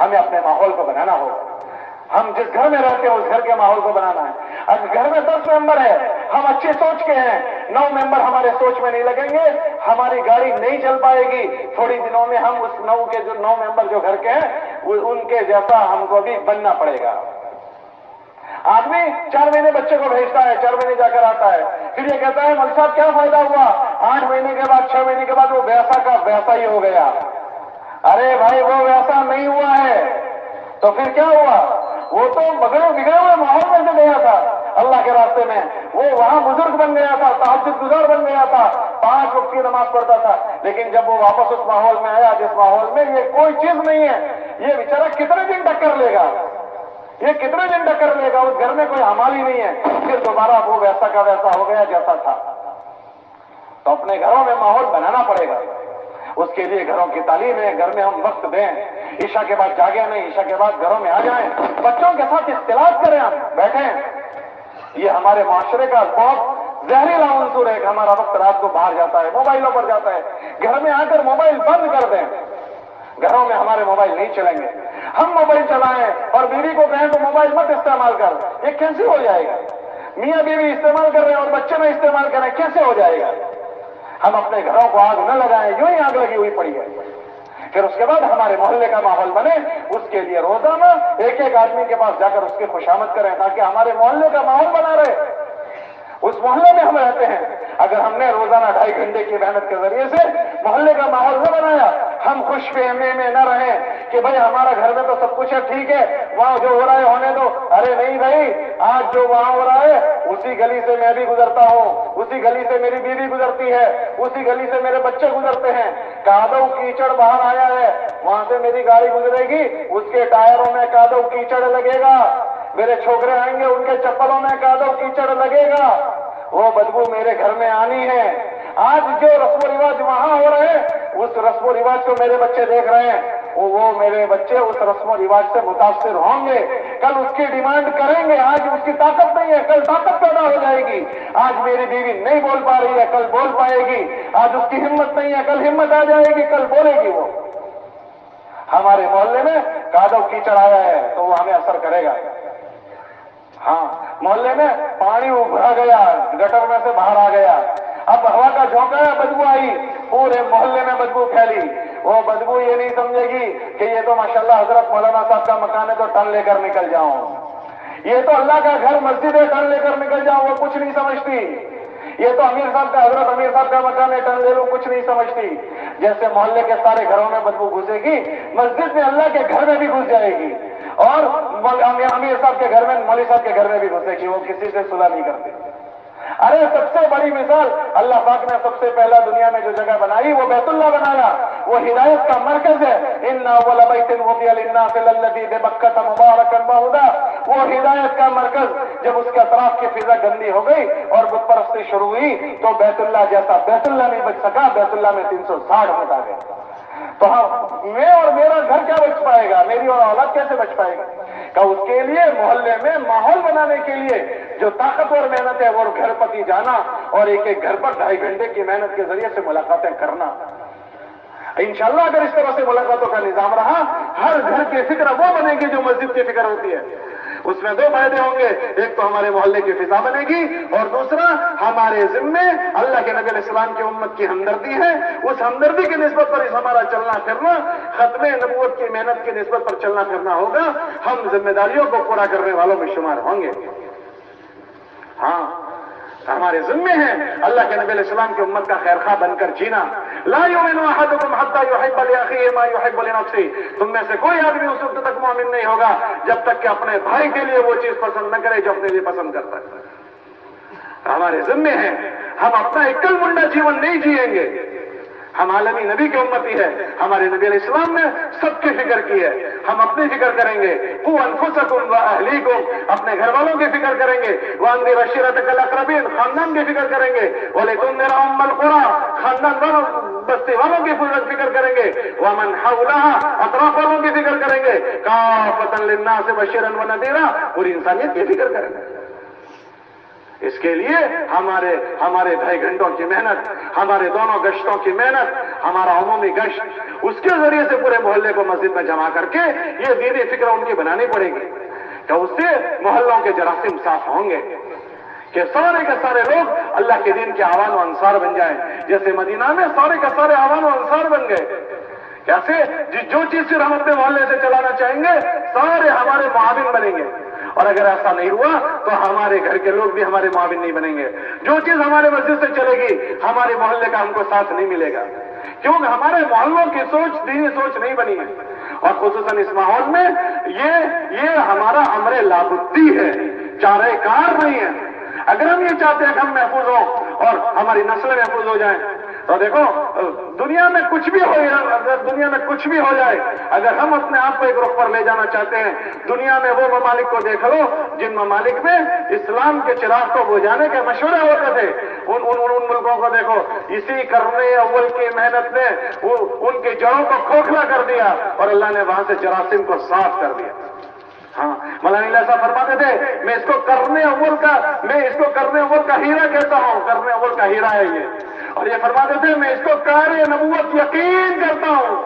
ہمیں اپنے ماحول کو بنانا ہوگا. ہم جس گھر میں رہتے ہیں اس گھر کے ماحول کو بنانا ہے. اب گھر میں 10 ممبر ہے, ہم اچھی سوچ کے ہیں, 9 ممبر ہمارے سوچ میں نہیں لگیں گے, ہماری گاڑی نہیں چل پائے گی. تھوڑی دنوں میں ہم اس 9 ممبر جو گھر کے ہیں ان کے جیسا ہم کو بھی بننا پڑے گا. آدمی 4 مہینے بچے کو بھیجتا ہے, 4 مہینے جا کر آتا ہے, پھر یہ کہتا ہے مول صاحب کیا فائدہ ہوا, 8 مہینے کے بعد 6 مہینے کے بعد وہ ویسا کا ویسا ہی ہو گیا. ارے بھائی وہ ویسا نہیں ہوا ہے تو پھر کیا ہوا؟ وہ تو بگڑے ہوئے ماحول میں سے گیا تھا اللہ کے راستے میں, وہ وہاں بزرگ بن گیا تھا, تہجد گزار بن گیا تھا, 5 وقت کی نماز پڑھتا تھا, لیکن جب وہ واپس اس ماحول میں آیا جس ماحول میں یہ کوئی چیز نہیں ہے, یہ بیچارہ کتنے دن ٹکر لے گا, یہ کتنے دن ٹکر لے گا, اس گھر میں کوئی عمال ہی نہیں ہے, پھر دوبارہ وہ ویسا کا ویسا ہو گیا جیسا تھا. تو اپنے گھروں میں ماحول بنانا پڑے گا. اس کے لیے گھروں کی تعلیم ہے, گھر میں ہم وقت دیں, عشاء کے بعد جاگیں نہیں, عشاء کے بعد گھروں میں آ جائیں, بچوں کے ساتھ اختلاط کریں, ہم بیٹھیں. یہ ہمارے معاشرے کا بہت زہریلا عنصر ہے کہ ہمارا وقت رات کو باہر جاتا ہے, موبائلوں پر جاتا ہے. گھر میں آ کر موبائل بند کر دیں, گھروں میں ہمارے موبائل نہیں چلیں گے. ہم موبائل چلائیں اور بیوی کو کہیں تو موبائل مت استعمال کر, یہ کیسے ہو جائے گا؟ میاں بیوی استعمال کر رہے ہیں اور بچے نہ استعمال کریں, کیسے ہو جائے گا؟ ہم اپنے گھروں کو آگ نہ لگائیں, یوں ہی آگ لگی ہوئی پڑی ہے. پھر اس کے بعد ہمارے محلے کا ماحول بنے, اس کے لیے روزانہ ایک آدمی کے پاس جا کر اس کی خوشامد کریں تاکہ ہمارے محلے کا ماحول بنا رہے. اس محلے میں ہم رہتے ہیں, اگر ہم نے روزانہ 2.5 گھنٹے کی محنت کے ذریعے سے محلے کا ماحول نہ بنایا, ہم خوش فہمی میں نہ رہیں کہ بھائی ہمارا گھر میں تو سب کچھ ہے, ٹھیک ہے, وہاں جو ہو رہا ہے ہونے دو. ارے نہیں بھائی, آج جو وہاں ہو رہا ہے اسی گلی سے میں بھی گزرتا ہوں, اسی گلی سے میری بیوی گزرتی ہے, اسی گلی سے میرے بچے گزرتے ہیں. کادو کیچڑ باہر آیا ہے, وہاں سے میری گاڑی گزرے گی, اس کے ٹائروں میں کادو کیچڑ لگے گا, میرے چھوکرے آئیں گے ان کے چپلوں میں کادو کیچڑ لگے گا, وہ بدبو میرے گھر میں آنی ہے. آج جو رسم و رواج وہاں ہو رہے ہیں اس رسم و رواج کو میرے بچے دیکھ رہے ہیں, وہ میرے بچے اس رسم و رواج سے متاثر ہوں گے, کل اس کی ڈیمانڈ کریں گے. آج اس کی طاقت نہیں ہے, کل طاقت پیدا ہو جائے گی. آج میری بیوی نہیں بول پا رہی ہے, کل بول پائے گی. آج اس کی ہمت نہیں ہے, کل ہمت آ جائے گی, کل بولے گی. وہ ہمارے محلے میں کادو کیچڑ آیا ہے تو وہ ہمیں اثر کرے گا. ہاں, محلے میں پانی ابھرا گیا, گٹر میں سے باہر آ گیا, اب ہوا کا جھونکا ہے, بدبو آئی, پورے محلے میں بدبو پھیلی. وہ بدبو یہ نہیں سمجھے گی کہ یہ تو ماشاءاللہ حضرت مولانا صاحب کا مکان ہے تو ٹن لے کر نکل جاؤں, یہ تو اللہ کا گھر مسجد ہے ٹن لے کر نکل جاؤں, وہ کچھ نہیں سمجھتی. یہ تو امیر صاحب کا, حضرت امیر صاحب کا مکان ہے ٹن لے لوں, کچھ نہیں سمجھتی. جیسے محلے کے سارے گھروں میں بدبو گھسے گی, مسجد میں اللہ کے گھر میں بھی گھس جائے گی, اور امیر صاحب کے گھر میں, مولوی صاحب کے گھر میں بھی گھسے گی. وہ کسی سے صلح نہیں کرتے. ارے سب سے بڑی مثال, اللہ پاک نے سب سے پہلا دنیا میں جو جگہ بنائی وہ بیت اللہ بنایا, وہ ہدایت کا مرکز ہے. ان اول بیت وضع للناس للذی ببکۃ مبارکا وہدی, وہ ہدایت کا مرکز. جب اس کے اطراف کی فضا گندی ہو گئی اور بت پرستی شروع ہوئی تو بیت اللہ جیسا بیت اللہ نہیں بچ سکا, بیت اللہ میں 360 فٹ آ گئے. تو میں اور میرا گھر کیا بچ پائے گا, میری اور اولاد کیسے بچ پائے گی؟ کہ اس کے لیے محلے میں ماحول بنانے کے لیے جو طاقتور محنت ہے وہ گھر پتی جانا اور ایک گھر پر 2.5 گھنٹے کی محنت کے ذریعے سے ملاقاتیں کرنا. انشاءاللہ اگر اس طرح سے ملاقاتوں کا نظام رہا, ہر گھر کی فکر وہ بنے گی جو مسجد کی فکر ہوتی ہے. اس میں 2 فائدے ہوں گے, ایک تو ہمارے محلے کی فضا بنے گی, اور دوسرا ہمارے ذمے اللہ کے نبی علیہ السلام کی امت کی ہمدردی ہے. اس ہمدردی کی نسبت پر ہمارا چلنا پھرنا ختم نبوت کی محنت کی نسبت پر چلنا پھرنا ہوگا. ہم ذمہ داریوں کو پورا کرنے والوں میں شمار ہوں گے. ہاں, ہمارے ذمے ہیں اللہ کے نبی علیہ السلام کی امت کا خیر خواہ بن کر جینا. لا یؤمن احدکم حتی یحب لاخیہ ما یحب لنفسہ, تم میں سے کوئی آدمی اس وقت تک مومن نہیں ہوگا جب تک کہ اپنے بھائی کے لیے وہ چیز پسند نہ کرے جو اپنے لیے پسند کرتا ہے. ہمارے ذمے ہیں, ہم اپنا اکل منڈا جیون نہیں جیئیں گے. ہم عالمی نبی کی امتی ہے, ہمارے نبی علیہ السلام نے سب کی فکر کی ہے. ہم اپنی فکر کریں گے, قوا انفسکم واہلیکم, اپنے گھر والوں کی فکر کریں گے, وانذر عشیرتک الاقربین, خاندان کی فکر کریں گے, ولتنذر ام القری, خاندان والوں بستی والوں کی فکر کریں گے, ومن حولها, اطراف والوں کی فکر کریں گے, کافۃ للناس بشیرا ونذیرا, پوری انسانیت کی فکر کریں گے. اس کے لیے ہمارے 2.5 گھنٹوں کی محنت، ہمارے دونوں گشتوں کی محنت، ہمارا عمومی گشت، اس کے ذریعے سے پورے محلے کو مسجد میں جمع کر کے یہ دینی فکر ان کی بنانی پڑے گی کہ اس سے محلوں کے جراثیم صاف ہوں گے، کہ سارے کے سارے لوگ اللہ کے دین کے آوان و انصار بن جائیں، جیسے مدینہ میں سارے کے سارے آوان و انصار بن گئے۔ کیسے؟ جو چیز پھر ہم اپنے محلے سے چلانا چاہیں گے سارے ہمارے معاون بنیں گے، اور اگر ایسا نہیں ہوا تو ہمارے گھر کے لوگ بھی ہمارے معاون نہیں بنیں گے۔ جو چیز ہمارے مسجد سے چلے گی ہمارے محلے کا ہم کو ساتھ نہیں ملے گا، کیونکہ ہمارے محلوں کی سوچ دینی سوچ نہیں بنی ہے، اور خصوصاً اس ماحول میں یہ ہمارا امر لابدی ہے، چارہ کار نہیں ہے۔ اگر ہم یہ چاہتے ہیں کہ ہم محفوظ ہوں اور ہماری نسلیں محفوظ ہو جائیں تو دیکھو دنیا میں کچھ بھی ہو جائے، اگر ہم اپنے آپ کو ایک رخ پر لے جانا چاہتے ہیں، دنیا میں وہ ممالک کو دیکھ لو جن ممالک میں اسلام کے چراغ کو بجھانے کے مشورے ہوتے تھے، ان ملکوں کو دیکھو، اسی کرنے اول کی محنت نے ان کی جڑوں کو کھوکھلا کر دیا اور اللہ نے وہاں سے جراثیم کو صاف کر دیا۔ ہاں، مولانا علیہ صاحب فرماتے تھے میں اس کو کرنے اول کا ہیرا کہتا ہوں، کرنے اول کا ہیرا ہے یہ، اور یہ فرماتے تھے میں اس کو کار نبوت یقین کرتا ہوں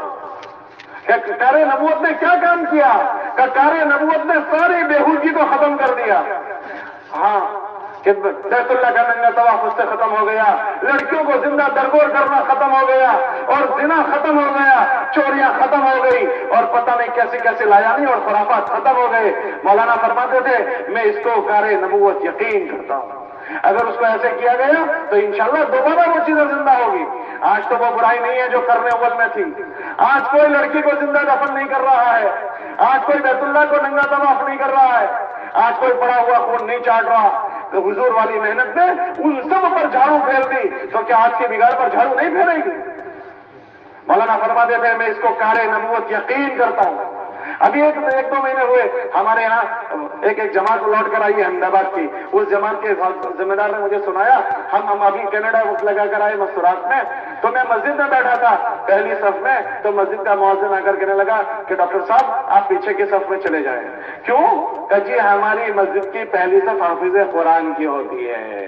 کہ کار نبوت نے کیا کام کیا، کہ کار نبوت نے ساری بےہودگی کو ختم کر دیا۔ ہاں، کہ بیت اللہ کا ننگا طواف اس سے ختم ہو گیا، لڑکیوں کو زندہ درگور کرنا ختم ہو گیا، اور زنا ختم ہو گیا، چوریاں ختم ہو گئی، اور پتہ نہیں کیسے لایانی اور خرافات ختم ہو گئے۔ مولانا فرماتے تھے میں اس کو کار نبوت یقین کرتا ہوں، اگر اس کو ایسے کیا گیا تو انشاءاللہ دوبارہ وہ چیزیں زندہ ہوگی۔ آج تو وہ برائی نہیں ہے جو کرنے اول میں تھی، آج کوئی لڑکی کو زندہ دفن نہیں کر رہا ہے، آج کوئی بیت اللہ کو ننگا طواف نہیں کر رہا ہے، آج کوئی پڑا ہوا خون نہیں چاٹ رہا۔ تو حضور والی محنت نے ان سب پر جھاڑو پھیر دی، تو کیا آج کے بگاڑ پر جھاڑو نہیں پھیرے گی؟ مولانا فرماتے تھے میں اس کو کار نبوت یقین کرتا ہوں۔ ابھی ایک دو مہینے ہوئے ہمارے یہاں ایک جماعت لوٹ کر آئی ہے احمد آباد کی، اس جماعت کے ذمہ دار نے مجھے سنایا، ہم ابھی کینیڈا وقت لگا کر آئے مستورات میں، تو میں مسجد میں بیٹھا تھا پہلی صف میں، تو مسجد کا مؤذن آ کر کہنے لگا کہ ڈاکٹر صاحب آپ پیچھے کی صف میں چلے جائیں۔ کیوں؟ کہ جی ہماری مسجد کی پہلی صف حافظ قرآن کی ہوتی ہے۔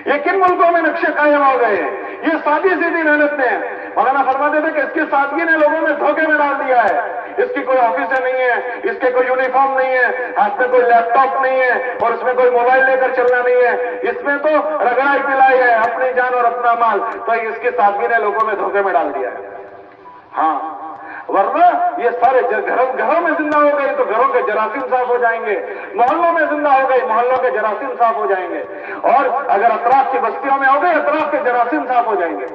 یہ کن ملکوں میں نقشے قائم ہو گئے؟ یہ سادی سیدھی محنت نے۔ مولانا فرماتے تھے کہ اس کی سادگی نے لوگوں میں دھوکے میں ڈال دیا ہے، اس کی کوئی آفس نہیں ہے، اس کے کوئی یونیفارم نہیں ہے، ہاتھ میں کوئی لیپ ٹاپ نہیں ہے، اور اس میں کوئی موبائل لے کر چلنا نہیں ہے، اس میں تو رگڑائی پلائی ہے اپنی جان اور اپنا مال، تو اس کی سادگی نے لوگوں میں دھوکے میں ڈال دیا ہے۔ ہاں، ورنہ یہ سارے گھروں میں زندہ ہو گئی تو گھروں کے جراثیم صاف ہو جائیں گے، محلوں میں زندہ ہو گئی محلوں کے جراثیم صاف ہو جائیں گے، اور اگر اطراف کی بستیوں میں ہو گئی اطراف کے جراثیم صاف ہو جائیں گے۔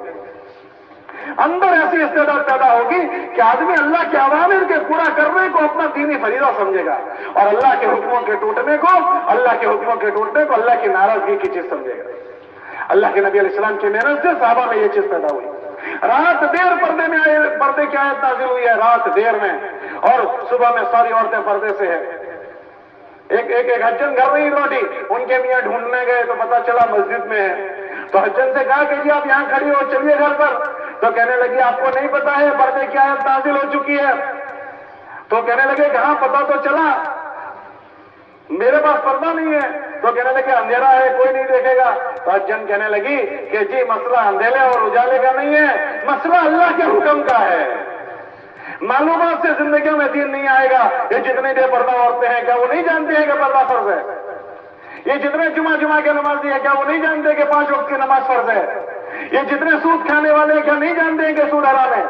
اندر ایسی استعداد پیدا ہوگی کہ آدمی اللہ کے اوامر کے پورا کرنے کو اپنا دینی فریضہ سمجھے گا، اور اللہ کے حکموں کے ٹوٹنے کو اللہ کی ناراضگی کی چیز سمجھے گا۔ اللہ کے نبی علیہ السلام کی محنت سے صحابہ میں یہ چیز پیدا ہوئی۔ رات دیر پردے کی آیت نازل ہوئی ہے، رات دیر میں، اور صبح میں ساری عورتیں پردے سے ہیں۔ ایک حجن گھر نہیں لوٹی، ان کے میاں ڈھونڈنے گئے تو پتا چلا مسجد میں ہے، تو حجن سے کہا کہ جی آپ یہاں کھڑی ہو چلیے گھر پر، تو کہنے لگی آپ کو نہیں پتا ہے پردے کی آیت نازل ہو چکی ہے؟ تو کہنے لگے کہ ہاں پتا تو چلا، میرے پاس پردہ نہیں ہے، تو کہنے لگے اندھیرا ہے کوئی نہیں دیکھے گا، تو حجن کہنے لگی کہ جی مسئلہ اندھیرے اور اجالے کا نہیں ہے، مسئلہ اللہ کے حکم کا ہے۔ معلومات سے زندگیوں میں دین نہیں آئے گا۔ یہ جتنے بے پردہ عورتیں ہیں کیا وہ نہیں جانتے ہیں کہ پردہ فرض ہے؟ یہ جتنے جمعہ کے نمازی ہیں کیا وہ نہیں جانتے کہ 5 وقت کی نماز فرض ہے؟ یہ جتنے سود کھانے والے ہیں کیا نہیں جانتے ہیں کہ سود حرام ہے؟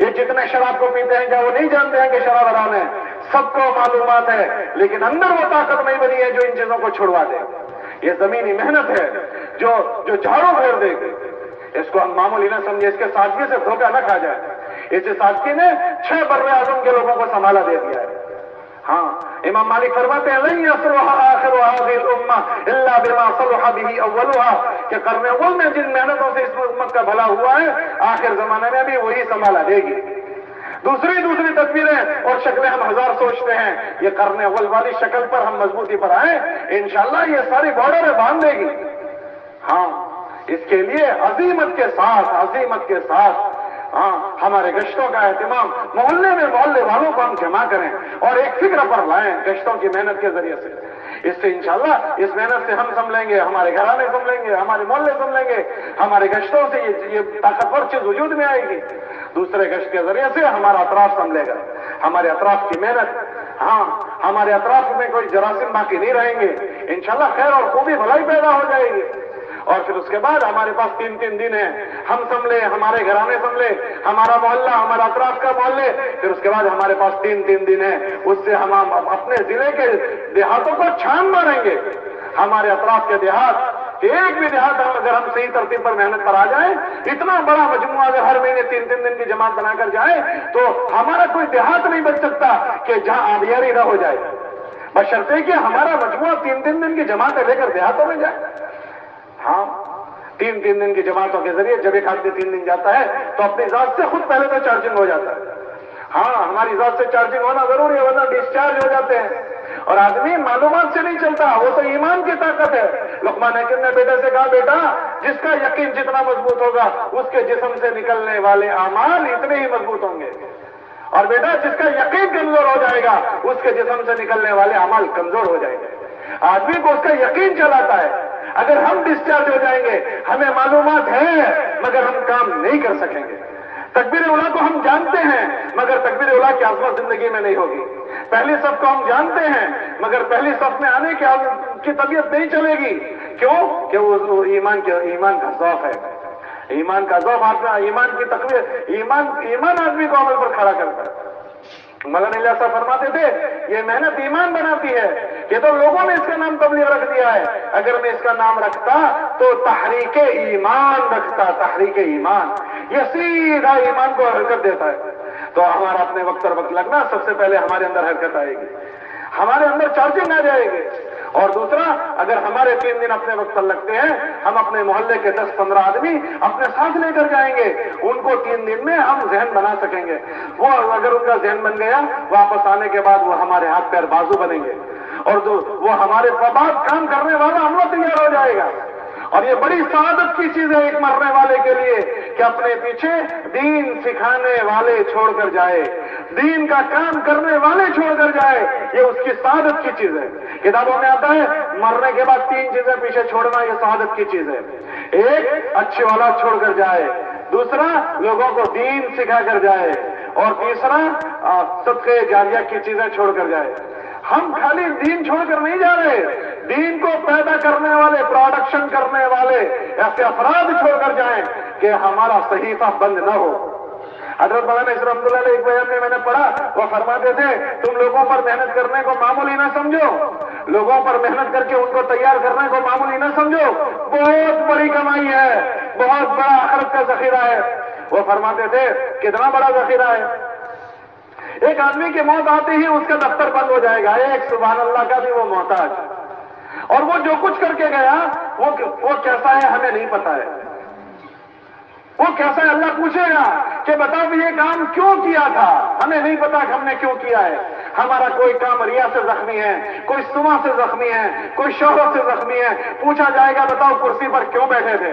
یہ جتنے شراب کو پیتے ہیں کیا وہ نہیں جانتے ہیں کہ شراب حرام ہے؟ سب کو معلومات ہے، لیکن اندر وہ طاقت نہیں بنی ہے جو ان چیزوں کو چھڑوا دے۔ یہ زمینی محنت ہے جو جھاڑو پھیر دے گی۔ اس کو ہم معمولی نہ سمجھے، اس کے سادگی سے دھوکہ نہ کھا جائے۔ اس سادگی نے 6 بر اعظم کے لوگوں کو سنبھالا دے دیا ہے۔ ہاں، امام مالک فرماتے ہیں لن يصلح آخر هذه الامه الا بما صلح به اولها، کہ قرن اول میں جن محنتوں سے اس امت کا بھلا ہوا ہے آخر زمانے میں بھی وہی سنبھالا دے گی۔ دوسری تصویریں اور شکلیں ہم 1000 سوچتے ہیں، یہ قرن اول والی شکل پر ہم مضبوطی پر آئیں انشاءاللہ یہ ساری بارڈریں باندھ دے گی۔ ہاں، اس کے لیے عظیمت کے ساتھ ہاں ہمارے گشتوں کا اہتمام محلے میں محلے والوں کو ہم جمع کریں اور ایک فکر پر لائیں گشتوں کی محنت کے ذریعے سے. اس سے انشاءاللہ اس محنت سے ہم سنبھلیں گے, ہمارے گھرانے سنبھلیں گے, ہمارے محلے سنبھلیں گے, ہمارے گشتوں سے یہ طاقتور چیز وجود میں آئے گی. دوسرے گشت کے ذریعے سے ہمارا اطراف سنبھلے گا, ہمارے اطراف کی محنت, ہاں ہمارے اطراف میں کوئی جراثیم باقی نہیں رہیں گے, انشاءاللہ خیر اور خوبی بھلائی پیدا ہو جائے گی. اور پھر اس کے بعد ہمارے پاس 3 دن ہیں, ہم سنبھلے, ہمارے گھرانے سنبھلے, ہمارا محلہ, ہمارا اطراف کا محلے, پھر اس کے بعد ہمارے پاس 3 دن ہیں, اس سے ہم اپنے ضلع کے دیہاتوں کو چھان ماریں گے. ہمارے اطراف کے دیہات, ایک بھی دیہات اگر ہم صحیح ترتیب پر محنت پر آ جائیں, اتنا بڑا مجموعہ اگر ہر مہینے 3 دن کی جماعت بنا کر جائے تو ہمارا کوئی دیہات نہیں بچ سکتا کہ جہاں آبیاری نہ ہو جائے, بشرطے کہ ہمارا مجموعہ 3 دن کی جماعتیں لے کر دیہاتوں میں جائے. ہاں 3 دن کی جماعتوں کے ذریعے جب ایک آدمی 3 دن جاتا ہے تو اپنی ذات سے خود پہلے تو چارجنگ ہو جاتا ہے. ہاں ہماری ذات سے چارجنگ ہونا ضروری ہے, ورنہ ڈسچارج ہو جاتے ہیں. اور آدمی معلومات سے نہیں چلتا, وہ تو ایمان کی طاقت ہے. لقمان حکیم نے بیٹے سے کہا, بیٹا جس کا یقین جتنا مضبوط ہوگا اس کے جسم سے نکلنے والے اعمال اتنے ہی مضبوط ہوں گے, اور بیٹا جس کا یقین کمزور ہو جائے گا اس کے جسم سے نکلنے والے اعمال کمزور ہو جائیں گے. آدمی کو اس کا یقین چلاتا ہے. اگر ہم ڈسچارج ہو جائیں گے, ہمیں معلومات ہے مگر ہم کام نہیں کر سکیں گے. تکبیر اولیٰ کو ہم جانتے ہیں مگر تکبیر اولیٰ کی عظمت زندگی میں نہیں ہوگی. پہلی صف کو ہم جانتے ہیں مگر پہلی صف میں آنے کی طبیعت نہیں چلے گی. کیوں کہ وہ ایمان کا ذوق ہے. ایمان کا ذوق آدمی, ایمان کی تقویت, ایمان آدمی کو عمل پر کھڑا کرتا ہے. مولانا الیاس صاحب فرماتے تھے, یہ محنت ایمان بناتی ہے. یہ تو لوگوں نے اس کا نام تبلیغ رکھ دیا ہے, اگر میں اس کا نام رکھتا تو تحریک ایمان رکھتا. تحریک ایمان یہ سیدھا ایمان کو حرکت دیتا ہے. تو ہمارا اپنے وقت پر وقت لگنا, سب سے پہلے ہمارے اندر حرکت آئے گی, ہمارے اندر چارجنگ آ جائے گی. اور دوسرا, اگر ہمارے 3 دن اپنے وقت پر لگتے ہیں, ہم اپنے محلے کے 10-15 آدمی اپنے ساتھ لے کر جائیں گے, ان کو 3 دن میں ہم ذہن بنا سکیں گے. وہ اگر ان کا ذہن بن گیا, واپس آنے کے بعد وہ ہمارے ہاتھ پیر بازو بنیں گے, اور وہ ہمارے بعد کام کرنے والا عملہ تیار ہو جائے گا. اور یہ بڑی سعادت کی چیز ہے ایک مرنے والے کے لیے کہ اپنے پیچھے دین سکھانے والے چھوڑ کر جائے, دین کا کام کرنے والے چھوڑ کر جائے. یہ اس کی سعادت کی چیز ہے. کتابوں میں آتا ہے مرنے کے بعد 3 چیزیں پیچھے چھوڑنا یہ سعادت کی چیز ہے. ایک, اچھی اولاد چھوڑ کر جائے. دوسرا, لوگوں کو دین سکھا کر جائے. اور تیسرا, صدقے جاریہ کی چیزیں چھوڑ کر جائے. ہم خالی دین چھوڑ کر نہیں جا رہے, دین کو پیدا کرنے والے, پروڈکشن کرنے والے ایسے افراد چھوڑ کر جائیں کہ ہمارا صحیفہ بند نہ ہو. حضرت مولانا اسرار رحمۃ اللہ علیہ ایک بیان میں نے پڑھا, وہ فرماتے تھے تم لوگوں پر محنت کرنے کو معمولی نہ سمجھو, لوگوں پر محنت کر کے ان کو تیار کرنے کو معمولی نہ سمجھو, بہت بڑی کمائی ہے, بہت بڑا آخرت کا ذخیرہ ہے. وہ فرماتے تھے کتنا بڑا ذخیرہ ہے. ایک آدمی کی موت آتے ہی اس کا دفتر بند ہو جائے گا, ایک سبحان اللہ کا بھی وہ محتاج, اور وہ جو کچھ کر کے گیا وہ کیسا ہے ہمیں نہیں پتا ہے. وہ کیسا ہے اللہ پوچھے گا کہ بتاؤ یہ کام کیوں کیا تھا, ہمیں نہیں پتا کہ ہم نے کیوں کیا ہے. ہمارا کوئی کام ریا سے زخمی ہے, کوئی سما سے زخمی ہے, کوئی شہرت سے زخمی ہے. پوچھا جائے گا بتاؤ کرسی پر کیوں بیٹھے تھے.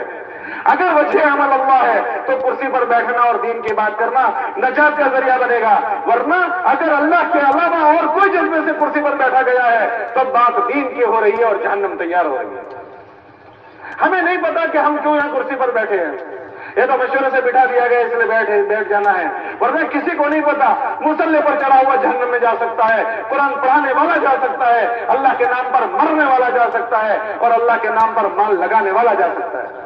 اگر وجہ عمل اللہ ہے تو کرسی پر بیٹھنا اور دین کی بات کرنا نجات کا ذریعہ بنے گا, ورنہ اگر اللہ کے علاوہ اور کوئی جذبے سے کرسی پر بیٹھا گیا ہے تب بات دین کی ہو رہی ہے اور جہنم تیار ہو رہی ہے. ہمیں نہیں پتا کہ ہم کیوں یہاں کرسی پر بیٹھے ہیں. یہ تو مشورے سے بٹھا دیا گیا اس لیے بیٹھ جانا ہے, ورنہ کسی کو نہیں پتا. مصلی پر چڑھا ہوا جہنم میں جا سکتا ہے, قرآن پڑھانے والا جا سکتا ہے, اللہ کے نام پر مرنے والا جا سکتا ہے, اور اللہ کے نام پر مال لگانے والا جا سکتا ہے.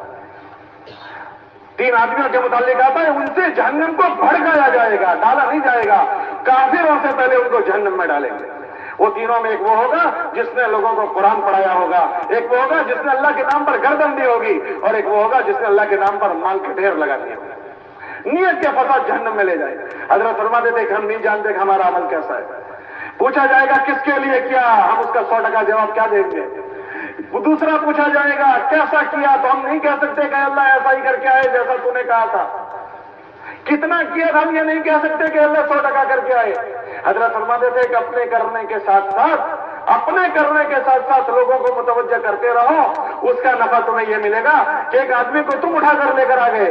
3 آدمیوں کے متعلق آتا ہے, ان سے جہنم کو بھڑکایا جائے گا, ڈالا نہیں جائے گا. کافروں سے پہلے ان کو جہنم میں ڈالیں گے. وہ تینوں میں ایک وہ ہوگا جس نے لوگوں کو قرآن پڑھایا ہوگا, ایک وہ ہوگا جس نے اللہ کے نام پر گردن دی ہوگی, اور ایک وہ ہوگا جس نے اللہ کے نام پر مال کے ڈھیر لگا دیا ہوگا. نیت کے فساد جہنم میں لے جائے. حضرت فرماتے تھے کہ ہم نہیں جانتے کہ ہمارا عمل کیسا ہے. پوچھا جائے گا کس کے لیے کیا, ہم اس کا 100% جواب کیا دیں گے. دوسرا پوچھا جائے گا کیسا کیا, تو ہم نہیں کہہ سکتے کہ اللہ ایسا ہی کر کے آئے جیسا تو نے کہا تھا. کتنا کیا تھا ہم یہ نہیں کہہ سکتے کہ اللہ 100% کر کے آئے. حضرت فرماتے تھے کہ اپنے کرنے کے ساتھ ساتھ لوگوں کو متوجہ کرتے رہو, اس کا نفع تمہیں یہ ملے گا کہ ایک آدمی کو تم اٹھا کر لے کر آ گئے,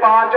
5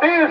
30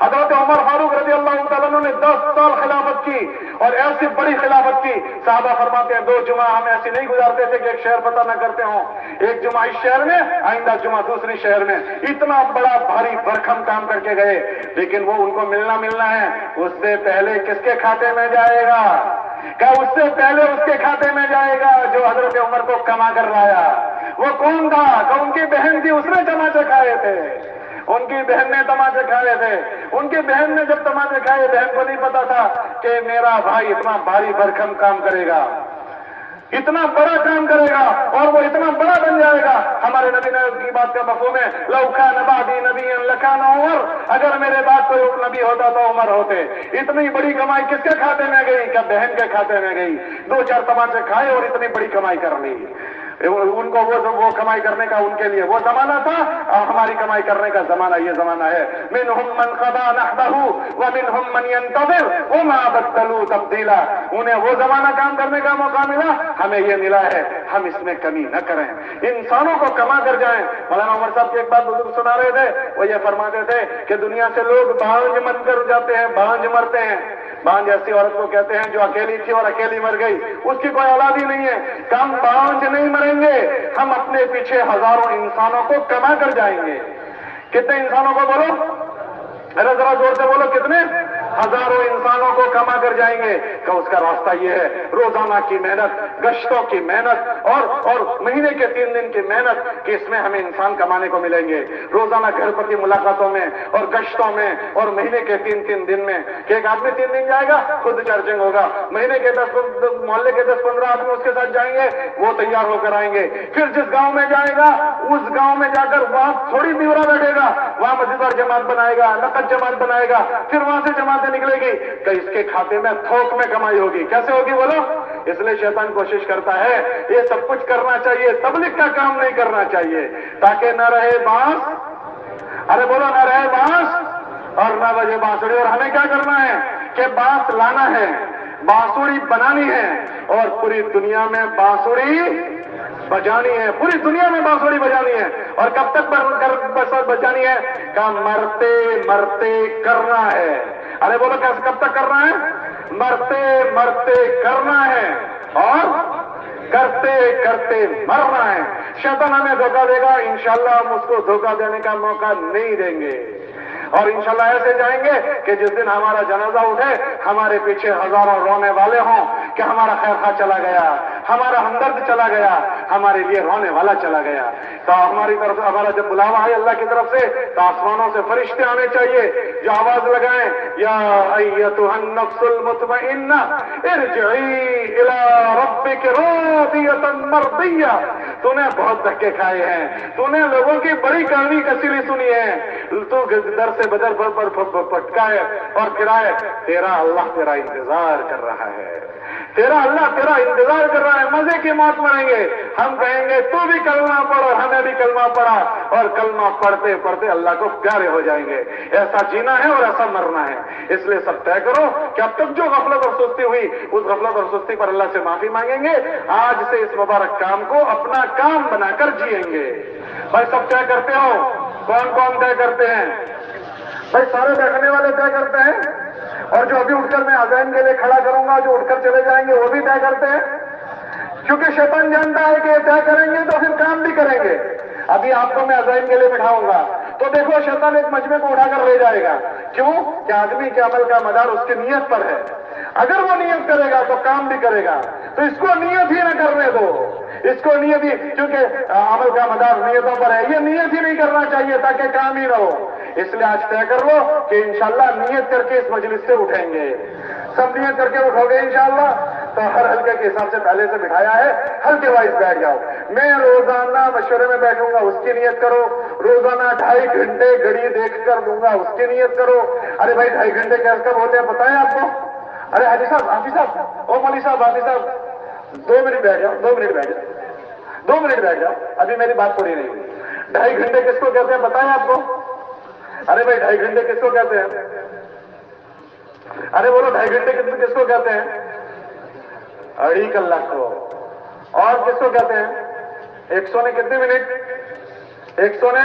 حضرت عمر فاروق رضی اللہ تعالیٰ عنہ نے 10 سال خلافت کی اور ایسی بڑی خلافت کی. صحابہ فرماتے ہیں 2 جمعہ ہم ایسی نہیں گزارتے تھے کہ ایک شہر پتہ نہ کرتے ہوں. ایک جمعہ اس شہر میں، آئندہ جمعہ دوسری شہر میں. اتنا بڑا بھاری بھرکم کام کر کے گئے. لیکن وہ ان کو ملنا ہے. اس سے پہلے کس کے کھاتے میں جائے گا؟ کہ اس سے پہلے اس کے کھاتے میں جائے گا جو حضرت عمر کو کما کر لایا. وہ کون تھا؟ کہ ان کی بہن تھی، اس نے تماچے کھائے تھے. ان کی بہن نے تماچے کھائے تھے. ان کی بہن نے جب تماچے کھائے، بہن کو نہیں پتا تھا کہ میرا بھائی اتنا بھاری بھرکم کام کرے گا، اتنا بڑا کام کرے گا اور وہ اتنا بڑا بن جائے گا. ہمارے نبی نے کی بات کا مفہوم ہے لو کان بعدی نبی لکان عمر، اگر میرے بعد کوئی نبی ہوتا تو عمر ہوتے. اتنی بڑی کمائی کس کے کھاتے میں گئی؟ کیا بہن کے کھاتے میں گئی. 2-4 تماچے کھائے اور اتنی بڑی کمائی کر لی. ان کو وہ کمائی کرنے کا ان کے لیے وہ زمانہ تھا، اور ہماری کمائی کرنے کا زمانہ یہ زمانہ ہے. منہم من قضى نحبه ومنہم من ينتظر وما بدلوا تبدیلا. انہیں وہ زمانہ کام کرنے کا موقع ملا، ہمیں یہ ملا ہے. ہم اس میں کمی نہ کریں، انسانوں کو کما کر جائیں. مولانا عمر صاحب کی ایک بات بزرگ سنا رہے تھے، وہ یہ فرماتے تھے کہ دنیا سے لوگ بانجھ من کر جاتے ہیں، بانجھ مرتے ہیں. بانجھ ایسی عورت کو کہتے ہیں جو اکیلی تھی اور اکیلی مر گئی، اس کی کوئی اولاد ہی نہیں ہے. ہم بانجھ نہیں مریں گے، ہم اپنے پیچھے ہزاروں انسانوں کو کما کر جائیں گے. کتنے انسانوں کو بولو؟ ذرا زور سے بولو. کتنے؟ ہزاروں انسانوں کو کما کر جائیں گے. کہ اس کا راستہ یہ ہے روزانہ کی محنت، گشتوں کی محنت اور مہینے کے 3 دن کی محنت، کہ اس میں ہمیں انسان کمانے کو ملیں گے. روزانہ گھر پر کی ملاقاتوں میں اور گشتوں میں اور مہینے کے 3 دن میں، کہ ایک آدمی 3 دن جائے گا خود چارجنگ ہوگا. مہینے کے 10 محلے کے 10-15 آدمی اس کے ساتھ جائیں گے، وہ تیار ہو کر آئیں گے. پھر جس گاؤں میں جائے گا اس گاؤں میں جا کر وہاں تھوڑی بیورا بیٹھے گا، وہاں مزیدار جماعت بنائے گا، نقد جماعت بنائے گا. پھر وہاں سے جماعتیں نکلے گی کہ اس کے کھاتے میں تھوک میں کمائی ہوگی. کیسے ہوگی بولو؟ اس لیے شیطان کوشش کرتا ہے یہ سب کچھ کرنا چاہیے، تبلیغ کا کام نہیں کرنا چاہیے، تاکہ نہ رہے بانس، ارے بولو، نہ رہے بانس اور نہ بجے بانسڑی. اور ہمیں کیا کرنا ہے کہ بانس لانا ہے، بانسڑی بنانی ہے اور پوری دنیا میں بانسڑی بجانی ہے. پوری دنیا میں بانسڑی بجانی ہے. اور کب تک بجانی ہے؟ کہ مرتے مرتے کرنا ہے. ارے بولو کیسے، کب تک کرنا ہے؟ مرتے مرتے کرنا ہے اور کرتے کرتے مرنا ہے. شیطان ہمیں دھوکہ دے گا، انشاءاللہ ہم اس کو دھوکہ دینے کا موقع نہیں دیں گے. اور انشاءاللہ ایسے جائیں گے کہ جس دن ہمارا جنازہ اٹھے ہمارے پیچھے ہزاروں رونے والے ہوں کہ ہمارا خیر خواہ چلا گیا، ہمارا ہمدرد چلا گیا، ہمارے لیے رونے والا چلا گیا. تو ہماری طرف سے ہمارا جب بلاوا ہے اللہ کی طرف سے، تو آسمانوں سے فرشتے آنے چاہیے جو آواز لگائیں، یا ایتھا النفس المطمئنہ ارجعی الی ربک راضیۃ مرضیہ. تو نے بہت دھکے کھائے ہیں، تو نے لوگوں کی بڑی کہانی کثیری سنی ہے، تو در سے بدر پر پٹکائے اور گرائے. تیرا اللہ تیرا انتظار کر رہا ہے، تیرا اللہ تیرا انتظار کر رہا ہے. مزے کی موت مریں گے. ہم کہیں گے تو بھی کلمہ پڑھ اور ہمیں بھی کلمہ پڑھا، اور کلمہ پڑھتے پڑھتے اللہ کو پیارے ہو جائیں گے. ایسا جینا ہے اور ایسا مرنا ہے. اس لیے سب طے کرو کہ اب تک جو غفلت اور سستی ہوئی اس غفلت اور سستی پر اللہ سے معافی مانگیں گے. آج سے اس مبارک کام کو اپنا کام بنا کر جیئیں گے. بھائی سب طے کرتے ہو؟ کون کون طے کرتے ہیں؟ بھائی سارے بیٹھنے والے طے کرتے ہیں، اور جو ابھی اٹھ کر میں اذان کے لیے کھڑا کروں گا جو اٹھ کر چلے جائیں گے وہ بھی طے کرتے ہیں. کیونکہ شیطان جانتا ہے کہ یہ طے کریں گے تو پھر کام بھی کریں گے. ابھی آپ کو میں اذان کے لیے بٹھاؤں گا تو دیکھو شیطان ایک مجمع کو اٹھا کر لے جائے گا. کیوں؟ کہ آدمی کے عمل کا مدار اس کی نیت پر ہے. اگر وہ نیت کرے گا تو کام بھی کرے گا. تو اس کو نیت ہی نہ کرنے دو، اس کو نیت ہی، کیونکہ عمل کا مدار نیتوں پر ہے، یہ نیت ہی نہیں کرنا چاہیے تاکہ کام ہی نہ ہو. اس لیے آج طے کر لو کہ انشاءاللہ نیت کر کے اس مجلس سے اٹھیں گے. سب نیت کر کے اٹھو گے انشاءاللہ. تو ہر حلقے کے حساب سے پہلے سے بٹھایا ہے، حلقے وائز بیٹھ جاؤ. میں روزانہ مشورے میں بیٹھوں گا، اس کی نیت کرو. روزانہ 2.5 گھنٹے گھڑی دیکھ کر دوں گا، اس کی نیت کرو. ارے بھائی 2.5 گھنٹے کب ہوتے ہیں بتائیں آپ کو؟ ارے حاجی صاحب، حافظ صاحب، او مولوی صاحب، حافظ صاحب، 2 منٹ بیٹھ جاؤ، 2 منٹ بیٹھ جاؤ، 2 منٹ بیٹھ جاؤ. ابھی میری بات پوری نہیں ہوئی. 2.5 گھنٹے کس کو کہتے ہیں بتائیں آپ کو؟ ارے بھائی 2.5 گھنٹے کس کو کہتے ہیں؟ ارے بولو 2.5 گھنٹے کس کو کہتے ہیں؟ 2.5 کلاک کو. اور کس کو کہتے ہیں؟ 100 نے کتنے منٹ؟ 100 نے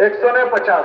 150